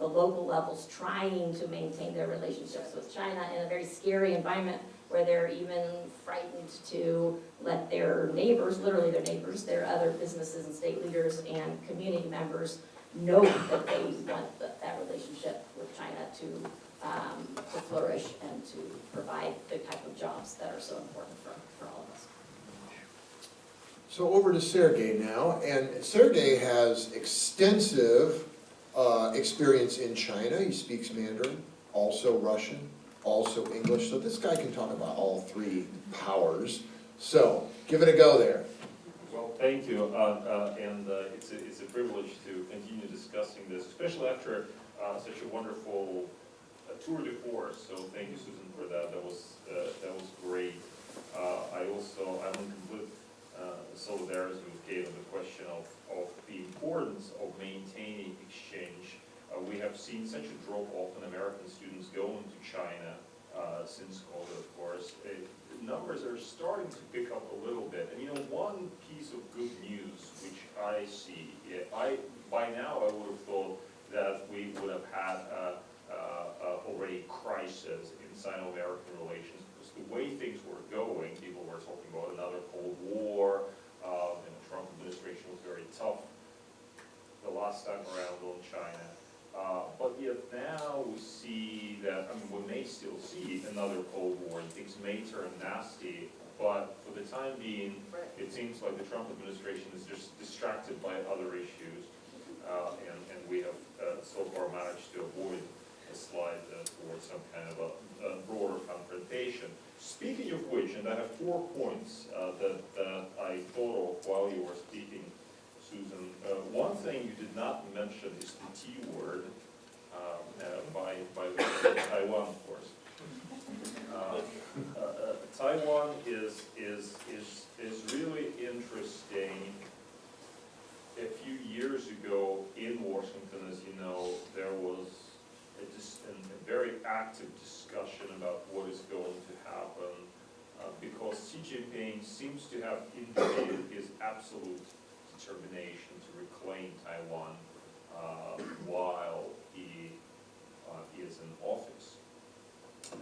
local levels trying to maintain their relationships with China in a very scary environment where they're even frightened to let their neighbors, literally their neighbors, their other businesses and state leaders and community members know that they want that relationship with China to flourish and to provide the type of jobs that are so important for all of us. So over to Sergey now, and Sergey has extensive experience in China. He speaks Mandarin, also Russian, also English, so this guy can talk about all three powers. So, give it a go there. Well, thank you, and it's a privilege to continue discussing this, especially after such a wonderful tour de force. So thank you, Susan, for that. That was great. I'm in complete solidarity with Kate on the question of the importance of maintaining exchange. We have seen such a drop-off in American students going to China since COVID, of course. Numbers are starting to pick up a little bit. And one piece of good news which I see, by now I would have thought that we would have had already a crisis in Sino-American relations, because the way things were going, people were talking about another Cold War, and the Trump administration was very tough the last time around on China. But yet now we see that, we may still see another Cold War, and things may turn nasty, but for the time being, it seems like the Trump administration is just distracted by other issues, and we have so far managed to avoid a slide towards some kind of a broader confrontation. Speaking of which, and I have 4 points that I thought of while you were speaking, Susan. One thing you did not mention is the T word, by Taiwan, of course. Taiwan is really interesting. A few years ago in Washington, as you know, there was a very active discussion about what is going to happen, because Xi Jinping seems to have indicated his absolute determination to reclaim Taiwan while he is in office.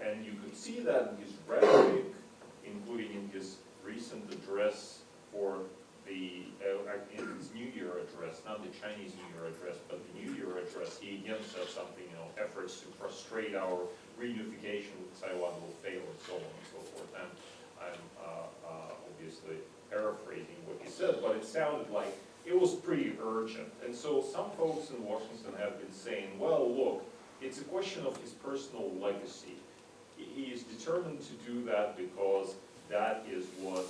And you could see that in his rhetoric, including in his recent address for in his New Year address, not the Chinese New Year address, but the New Year address. He again said something, efforts to frustrate our reunification with Taiwan will fail, and so on and so forth. And I'm obviously paraphrasing what he said, but it sounded like it was pretty urgent. And so some folks in Washington have been saying, well, look, it's a question of his personal legacy. He is determined to do that because that is what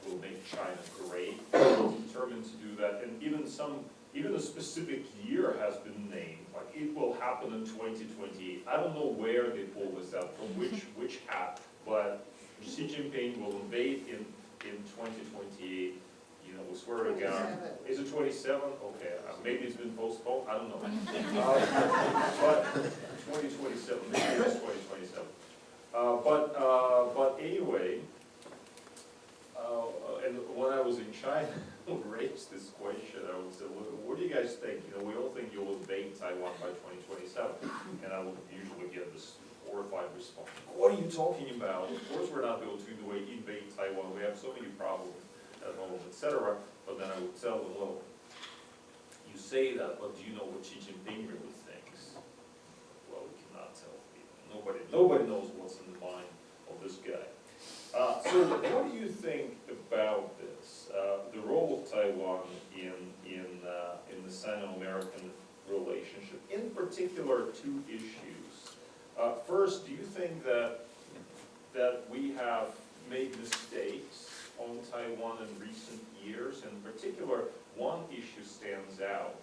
will make China great. He's determined to do that, and even a specific year has been named. Like, it will happen in 2028. I don't know where they pull this out from, which hat, but Xi Jinping will invade in 2028. We swear to God. Is it 27? Okay, maybe it's been postponed. I don't know. But 2027, maybe it's 2027. But anyway, and when I was in China, I would raise this question. I would say, what do you guys think? We all think you'll invade Taiwan by 2027. And I would usually get this horrified response. What are you talking about? Of course we're not going to invade Taiwan. We have so many problems at home, etc. But then I would tell them, well, you say that, but do you know what Xi Jinping really thinks? Well, we cannot tell people. Nobody knows what's in the mind of this guy. So what do you think about this? The role of Taiwan in the Sino-American relationship, in particular 2 issues. First, First, do you think that we have made mistakes on Taiwan in recent years? In particular, one issue stands out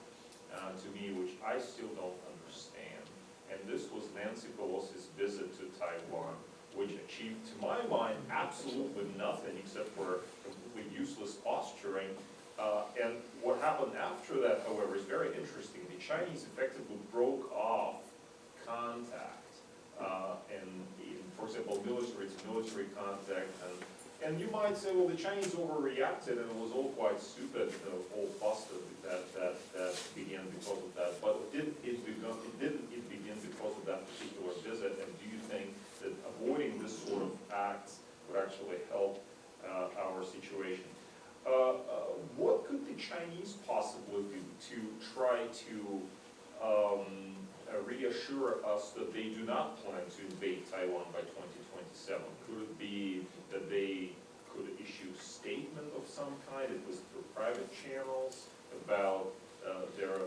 to me, which I still don't understand, and this was Nancy Pelosi's visit to Taiwan, which achieved, to my mind, absolutely nothing except for completely useless posturing. And what happened after that, however, is very interesting. The Chinese effectively broke off contact, for example, military-to-military contact, and you might say, well, the Chinese overreacted, and it was all quite stupid, the whole fuss that began because of that. But didn't it begin because of that particular visit? And do you think that avoiding this sort of acts would actually help our situation? What could the Chinese possibly do to try to reassure us that they do not plan to invade Taiwan by 2027? Could it be that they could issue a statement of some kind, at least through private channels, about their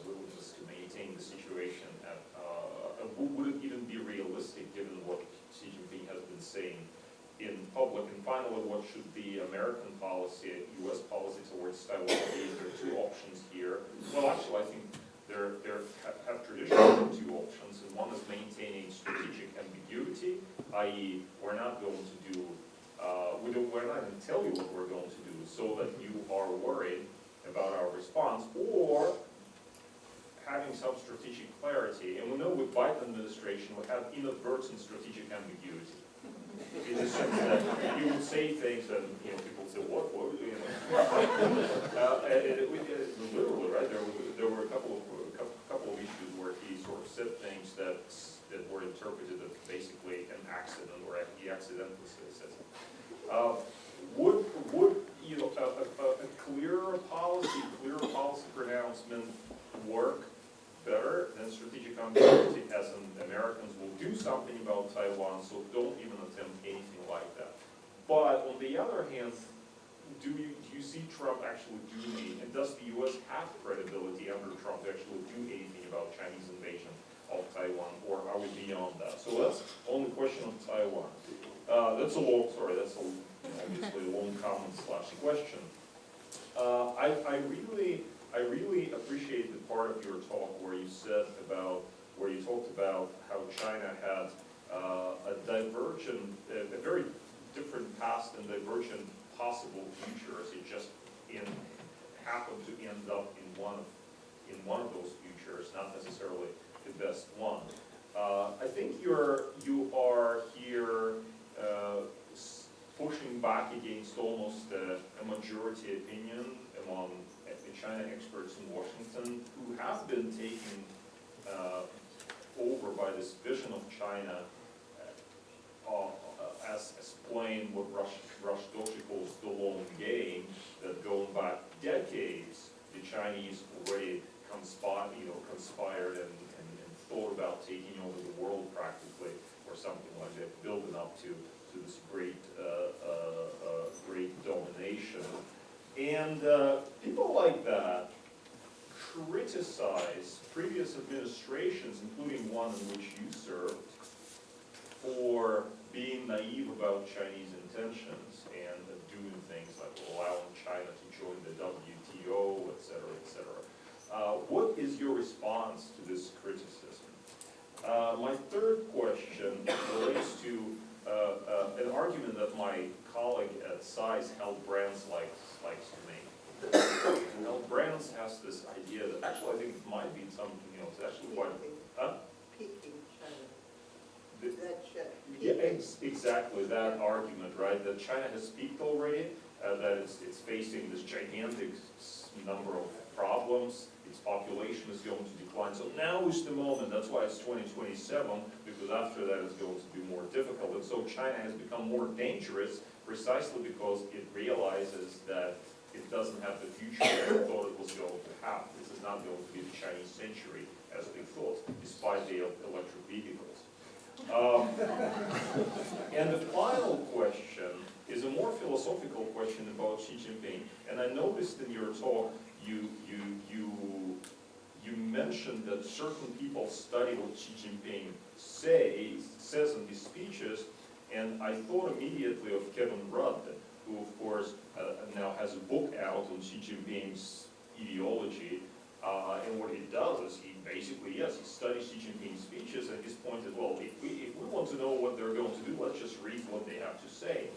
willingness to maintain the situation? Would it even be realistic given what Xi Jinping has been saying in public? And finally, what should be American policy, U.S. policy towards Taiwan be? There are two options here. Well, actually, I think there have traditionally been two options, and one is maintaining strategic ambiguity, i.e., we're not going to do, we're not going to tell you what we're going to do, so that you are worried about our response, or having some strategic clarity. And we know with Biden administration, we have inadvertent strategic ambiguity. In the sense that you would say things and people say, what, you know. Literally, right, there were a couple of issues where he sort of said things that were interpreted as basically an accident, or he accidentally says it. Would you know, a clearer policy pronouncement work better than strategic ambiguity, as in Americans will do something about Taiwan, so don't even attempt anything like that? But on the other hand, do you see Trump actually doing, and does the U.S. have credibility under Trump to actually do anything about Chinese invasion of Taiwan, or are we beyond that? So that's only question of Taiwan. That's obviously a long comment / question. I really appreciate the part of your talk where you talked about how China had a very different past and divergent possible futures. It just happened to end up in one of those futures, not necessarily the best one. I think you are here pushing back against almost a majority opinion among China experts in Washington, who have been taken over by this vision of China as playing what Rush Doshi calls the long game, that going back decades, the Chinese already conspired and thought about taking over the world practically, or something like that, building up to this great domination. And people like that criticize previous administrations, including one in which you served, for being naive about Chinese intentions and doing things like allowing China to join the WTO, et cetera, et cetera. What is your response to this criticism? My third question relates to an argument that my colleague at SAIS, Held Brands, likes to make. Held Brands has this idea that actually I think it might be something else. Actually, quite. Peaking China. Yeah, exactly that argument, right? That China has peaked already, that it's facing this gigantic number of problems. Its population is going to decline. So now is the moment. That's why it's 2027, because after that it's going to be more difficult. And so China has become more dangerous precisely because it realizes that it doesn't have the future that it thought it was going to have. This is not going to be the Chinese century as they thought, despite the electric vehicles. And the final question is a more philosophical question about Xi Jinping. And I noticed in your talk you you mentioned that certain people study what Xi Jinping says in his speeches, and I thought immediately of Kevin Rudd, who of course now has a book out on Xi Jinping's ideology, and what he does is he basically, yes, he studies Xi Jinping's speeches, and his point is, well, if we want to know what they're going to do, let's just read what they have to say.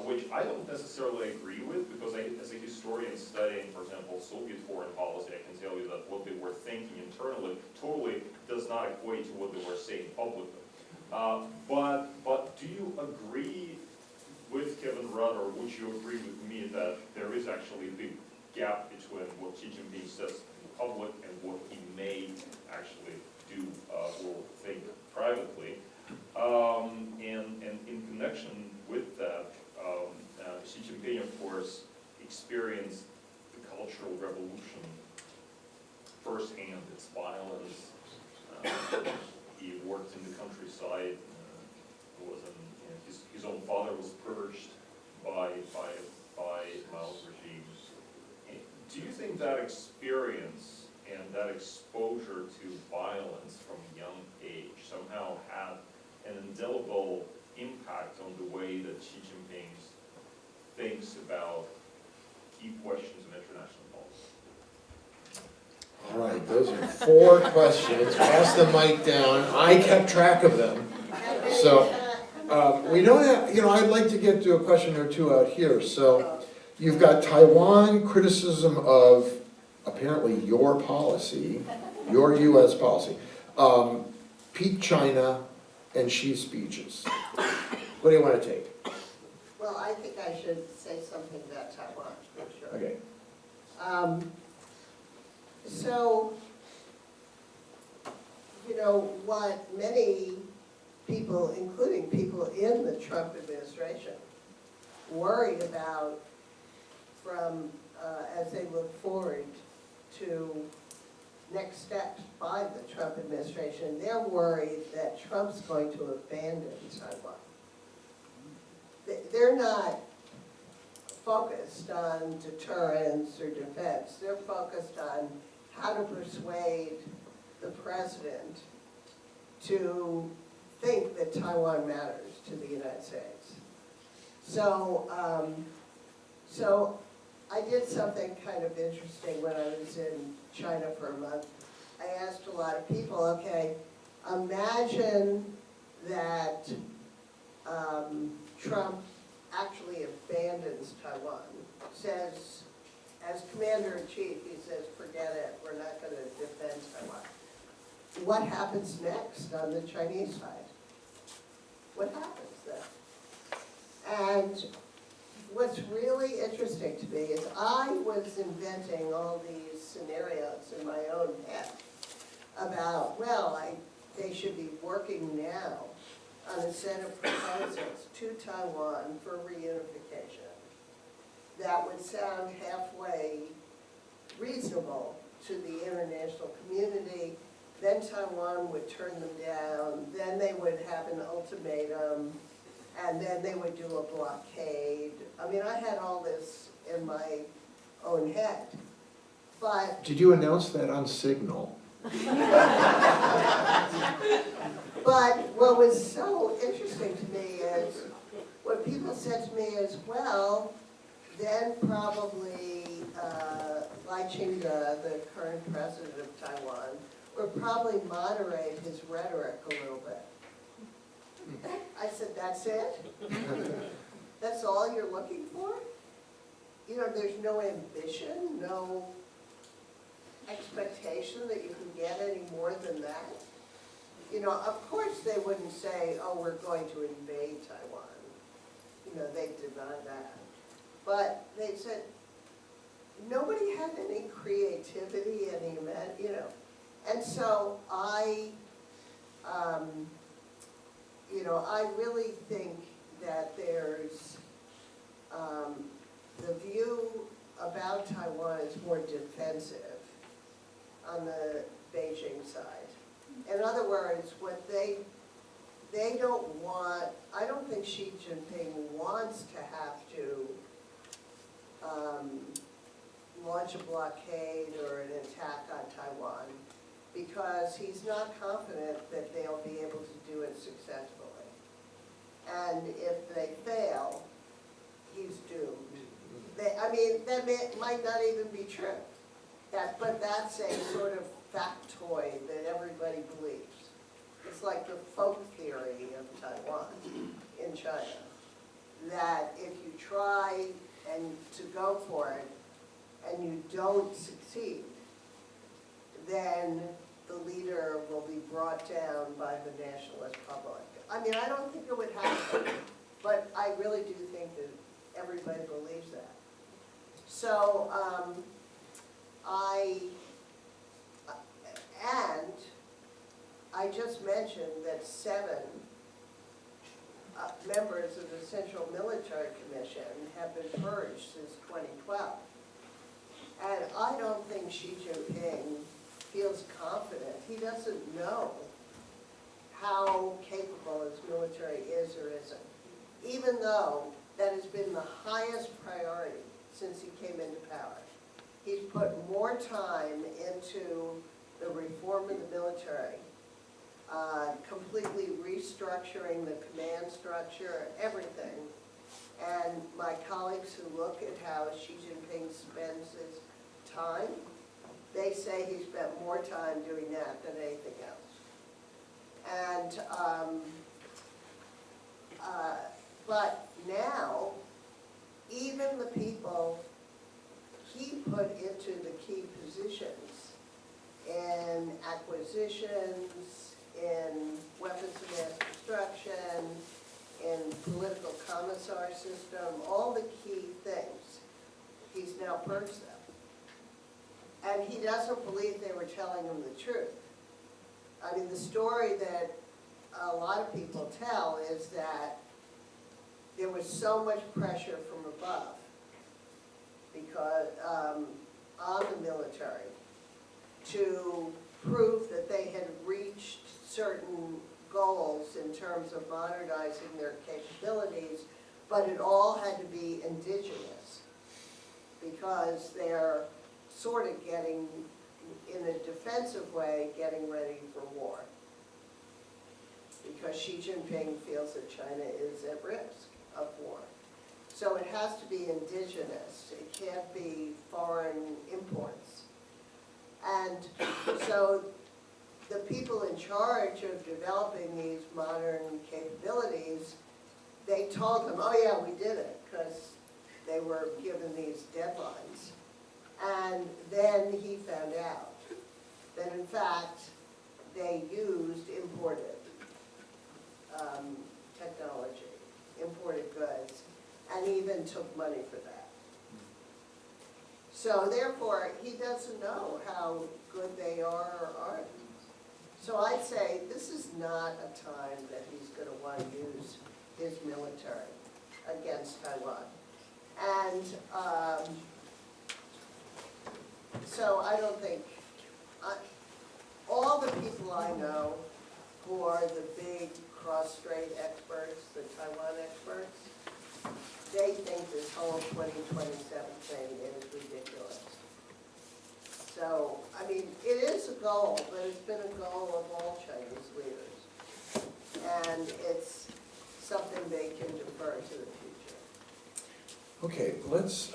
Which I don't necessarily agree with, because as a historian studying, for example, Soviet foreign policy, I can tell you that what they were thinking internally totally does not equate to what they were saying publicly. But do you agree with Kevin Rudd, or would you agree with me that there is actually a big gap between what Xi Jinping says in public and what he may actually do or think privately? And in connection with that, Xi Jinping, of course, experienced the Cultural Revolution firsthand, its violence. He worked in the countryside. His own father was purged by Mao's regime. Do you think that experience and that exposure to violence from a young age somehow had an indelible impact on the way that Xi Jinping thinks about key questions in international policy? All right, those are 4 questions. Pass the mic down. I kept track of them. So, we don't have, I'd like to get to a question or two out here. So, you've got Taiwan criticism of apparently your policy, your U.S. policy, peak China, and Xi's speeches. What do you want to take? Well, I think I should say something about Taiwan, for sure. Okay. So, what many people, including people in the Trump administration, worry about as they look forward to next steps by the Trump administration, they're worried that Trump's going to abandon Taiwan. They're not focused on deterrence or defense. They're focused on how to persuade the president to think that Taiwan matters to the United States. So I did something kind of interesting when I was in China for a month. I asked a lot of people, okay, imagine that Trump actually abandons Taiwan, says, as commander-in-chief, he says, forget it, we're not going to defend Taiwan. What happens next on the Chinese side? What happens then? And what's really interesting to me is I was inventing all these scenarios in my own head about, well, they should be working now on a set of proposals to Taiwan for reunification that would sound halfway reasonable to the international community. Then Taiwan would turn them down, then they would have an ultimatum, and then they would do a blockade. I mean, I had all this in my own head, but... Did you announce that on Signal? But what was so interesting to me is, what people said to me is, well, then probably Lai Ching-te, the current president of Taiwan, would probably moderate his rhetoric a little bit. I said, that's it? That's all you're looking for? There's no ambition, no expectation that you can get any more than that? Of course they wouldn't say, oh, we're going to invade Taiwan. They deny that. But they said, nobody had any creativity, and so I really think that there's, the view about Taiwan is more defensive on the Beijing side. In other words, what they don't want, I don't think Xi Jinping wants to have to launch a blockade or an attack on Taiwan, because he's not confident that they'll be able to do it successfully. And if they fail, he's doomed. That might not even be true. But that's a sort of factoid that everybody believes. It's like the folk theory of Taiwan in China, that if you try and to go for it and you don't succeed, then the leader will be brought down by the nationalist public. I mean, I don't think it would happen, but I really do think that everybody believes that. So, I just mentioned that 7 members of the Central Military Commission have been purged since 2012. And I don't think Xi Jinping feels confident. He doesn't know how capable his military is or isn't, even though that has been the highest priority since he came into power. He's put more time into the reform of the military, completely restructuring the command structure, everything. And my colleagues who look at how Xi Jinping spends his time, they say he spent more time doing that than anything else. And, but now, even the people he put into the key positions in acquisitions, in weapons of mass destruction, in political commissar system, all the key things, he's now purged them. And he doesn't believe they were telling him the truth. I mean, the story that a lot of people tell is that there was so much pressure from above because on the military to prove that they had reached certain goals in terms of modernizing their capabilities, but it all had to be indigenous because they're sort of getting, in a defensive way, getting ready for war. Because Xi Jinping feels that China is at risk of war. So it has to be indigenous. It can't be foreign imports. And so the people in charge of developing these modern capabilities, they told him, oh yeah, we did it, because they were given these deadlines. And then he found out that in fact they used imported technology, imported goods, and even took money for that. So therefore, he doesn't know how good they are or aren't. So I'd say this is not a time that he's going to want to use his military against Taiwan. And so I don't think, all the people I know who are the big cross-strait experts, the Taiwan experts, they think this whole 2027 thing is ridiculous. So, I mean, it is a goal, but it's been a goal of all Chinese leaders. And it's something they can defer to the future. Okay, let's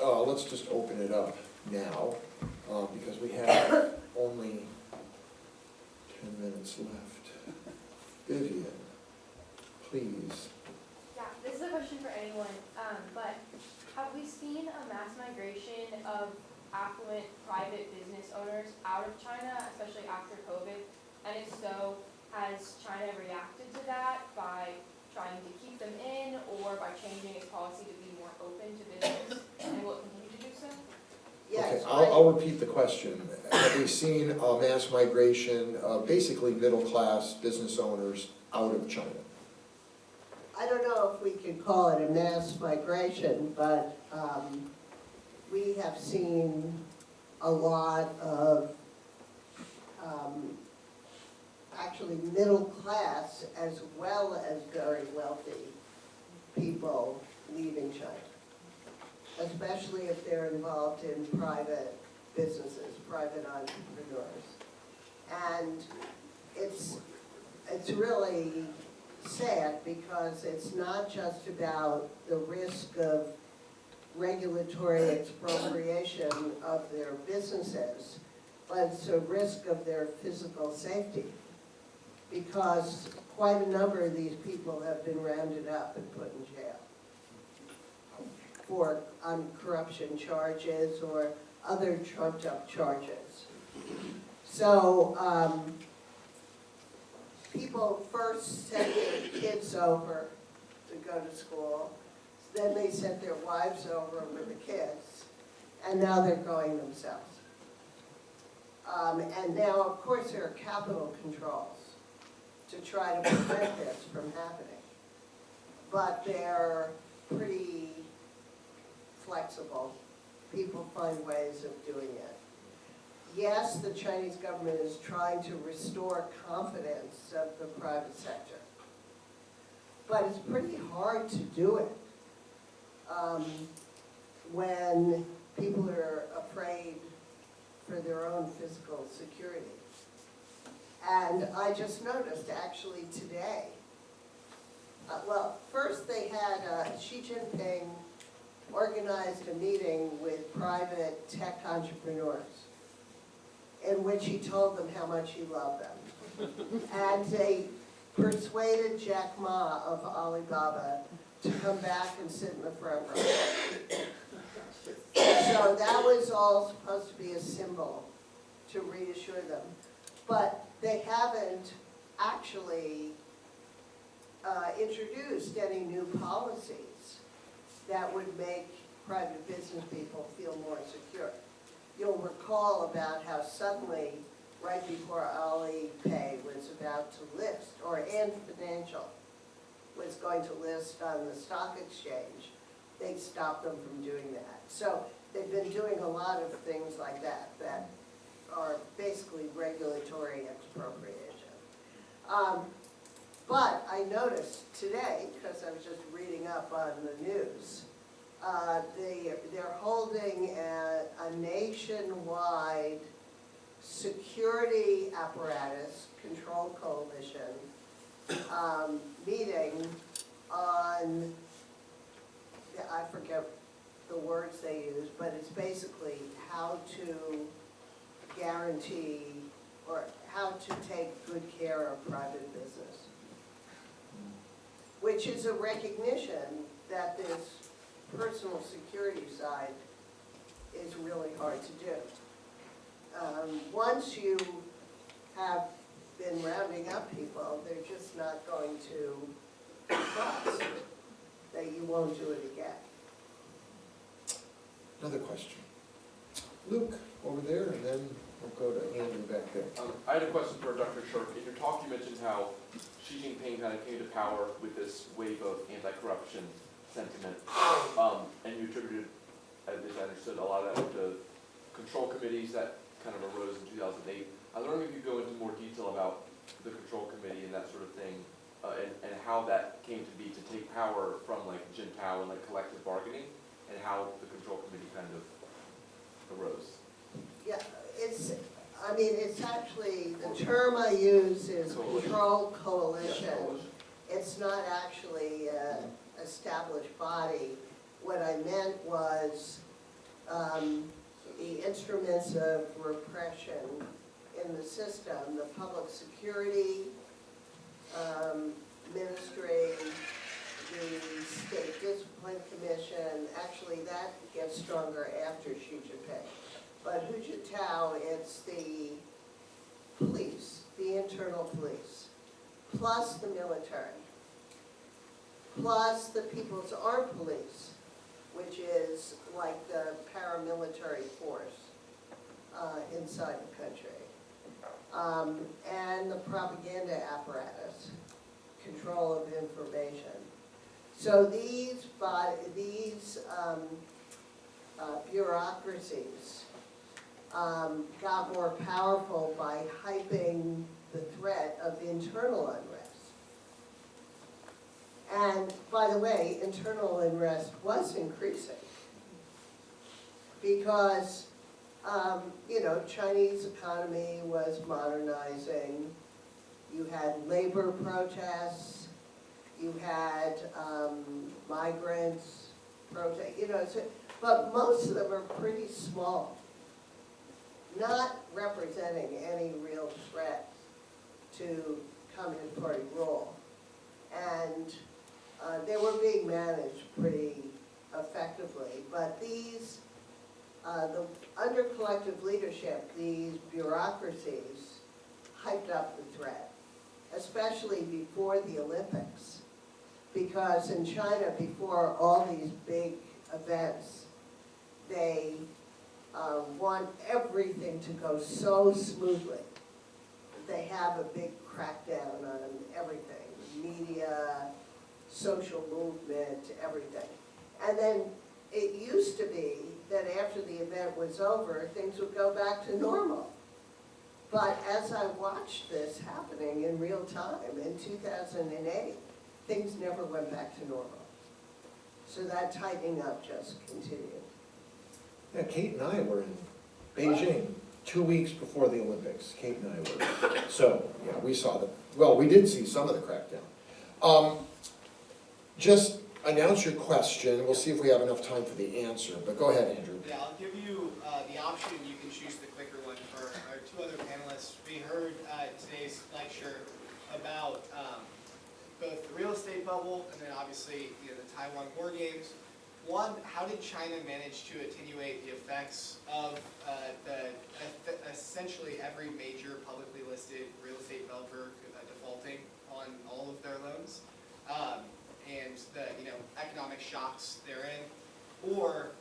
just open it up now, because we have only 10 minutes left. Vivian, please. Yeah, this is a question for anyone, but have we seen a mass migration of affluent private business owners out of China, especially after COVID? And if so, has China reacted to that by trying to keep them in or by changing its policy to be more open to business, and will it continue to do so? Yes, Okay, I'll repeat the question. Have we seen a mass migration of basically middle-class business owners out of China? I don't know if we could call it a mass migration, but we have seen a lot of actually middle class as well as very wealthy people leaving China, especially if they're involved in private businesses, private entrepreneurs. And it's really sad because it's not just about the risk of regulatory expropriation of their businesses, but it's a risk of their physical safety. Because quite a number of these people have been rounded up and put in jail for corruption charges or other trumped up charges. So people first sent their kids over to go to school, then they sent their wives over with the kids, and now they're going themselves. And now, of course, there are capital controls to try to prevent this from happening. But they're pretty flexible. People find ways of doing it. Yes, the Chinese government is trying to restore confidence of the private sector. But it's pretty hard to do it when people are afraid for their own physical security. And I just noticed actually today, well, first they had Xi Jinping organized a meeting with private tech entrepreneurs in which he told them how much he loved them. And they persuaded Jack Ma of Alibaba to come back and sit in the front row. So that was all supposed to be a symbol to reassure them. But they haven't actually introduced any new policies that would make private business people feel more secure. You'll recall about how suddenly, right before Alipay was about to list, or Ant Financial was going to list on the stock exchange, they stopped them from doing that. So they've been doing a lot of things like that that are basically regulatory expropriation. But I noticed today, because I was just reading up on the news, they're holding a nationwide security apparatus control coalition meeting on, I forget the words they use, but it's basically how to guarantee or how to take good care of private business, which is a recognition that this personal security side is really hard to do. Once you have been rounding up people, they're just not going to trust that you won't do it again. Another question. Luke, over there, and then we'll go to Andrew back there. I had a question for Dr. Shirk. In your talk, you mentioned how Xi Jinping kind of came to power with this wave of anti-corruption sentiment, and you attributed, at least I understood, a lot of that to control committees that kind of arose in 2008. I was wondering if you could go into more detail about the control committee and that sort of thing, and how that came to be, to take power from like Jintao and like collective bargaining, and how the control committee kind of arose. Yeah, it's actually, the term I use is control coalition. It's not actually an established body. What I meant was the instruments of repression in the system, the public security ministry, the state discipline commission. Actually, that gets stronger after Xi Jinping. But Hu Jintao, it's the police, the internal police, plus the military, plus the People's Armed Police, which is like the paramilitary force inside the country, and the propaganda apparatus, control of information. So these bureaucracies got more powerful by hyping the threat of internal unrest. And by the way, internal unrest was increasing because Chinese economy was modernizing. You had labor protests, you had migrants protest, but most of them are pretty small, not representing any real threat to Communist Party rule. And they were being managed pretty effectively, but these, under collective leadership, these bureaucracies hyped up the threat, especially before the Olympics. Because in China, before all these big events, they want everything to go so smoothly. They have a big crackdown on everything, media, social movement, everything. And then it used to be that after the event was over, things would go back to normal. But as I watched this happening in real time in 2008, things never went back to normal. So that tightening up just continued. Yeah, Kate and I were in Beijing 2 weeks before the Olympics. Kate and I were. So, yeah, we saw we did see some of the crackdown. Just announce your question. We'll see if we have enough time for the answer. But go ahead, Andrew. Yeah, I'll give you the option. You can choose the quicker one. For our two other panelists, we heard today's lecture about both the real estate bubble and then obviously the Taiwan war games. One, how did China manage to attenuate the effects of essentially every major publicly listed real estate developer defaulting on all of their loans, and the economic shocks therein? Or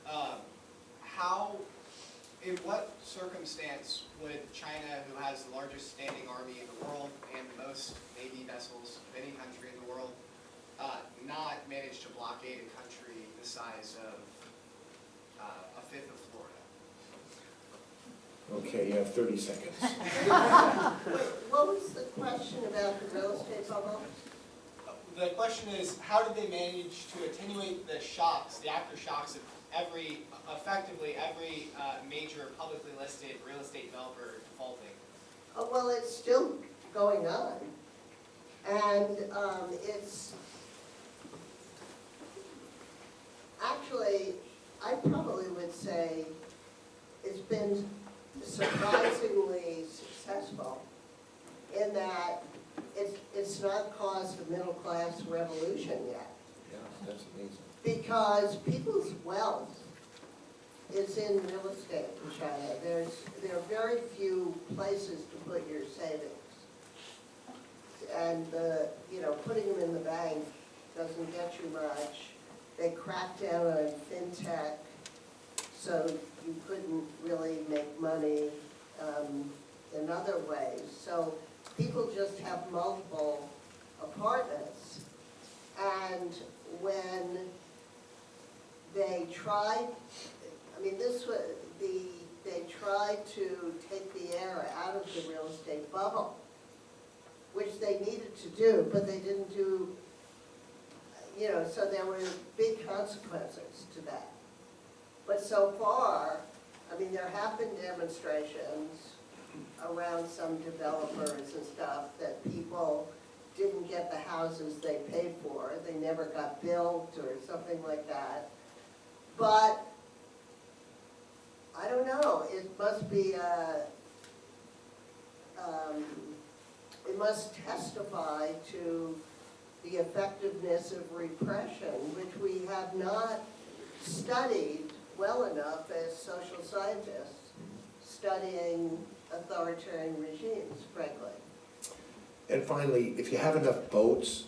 in what circumstance would China, who has the largest standing army in the world and the most Navy vessels of any country in the world, not manage to blockade a country the size of a fifth of Florida? Okay, you have 30 seconds. What was the question about the real estate bubble? The question is, how did they manage to attenuate the shocks, the aftershocks of effectively every major publicly listed real estate developer defaulting? Oh, well, it's still going on. And it's actually, I probably would say it's been surprisingly successful in that it's not caused a middle class revolution yet. Yeah, that's amazing. Because people's wealth is in real estate in China. There are very few places to put your savings. And putting them in the bank doesn't get you much. They cracked down on fintech, so you couldn't really make money in other ways. So people just have multiple apartments. And when they tried, they tried to take the air out of the real estate bubble, which they needed to do, but they didn't do, so there were big consequences to that. But so far, there have been demonstrations around some developers and stuff that people didn't get the houses they paid for. They never got built or something like that. But I don't know, it must be it must testify to the effectiveness of repression, which we have not studied well enough as social scientists, studying authoritarian regimes, frankly. And finally, if you have enough boats,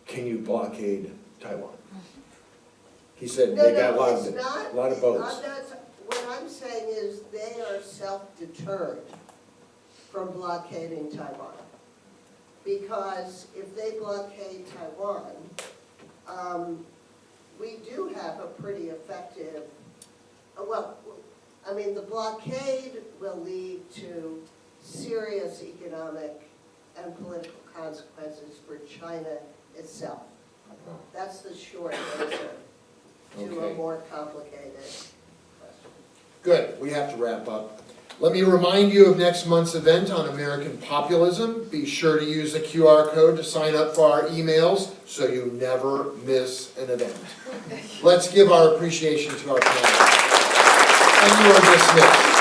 can you blockade Taiwan? He said they got a lot of boats. What I'm saying is they are self-deterred from blockading Taiwan. Because if they blockade Taiwan, we do have a pretty effective, the blockade will lead to serious economic and political consequences for China itself. That's the short answer to a Okay. more complicated question. Good, we have to wrap up. Let me remind you of next month's event on American populism. Be sure to use the QR code to sign up for our emails so you never miss an event. Let's give our appreciation to our panelists. And you are dismissed.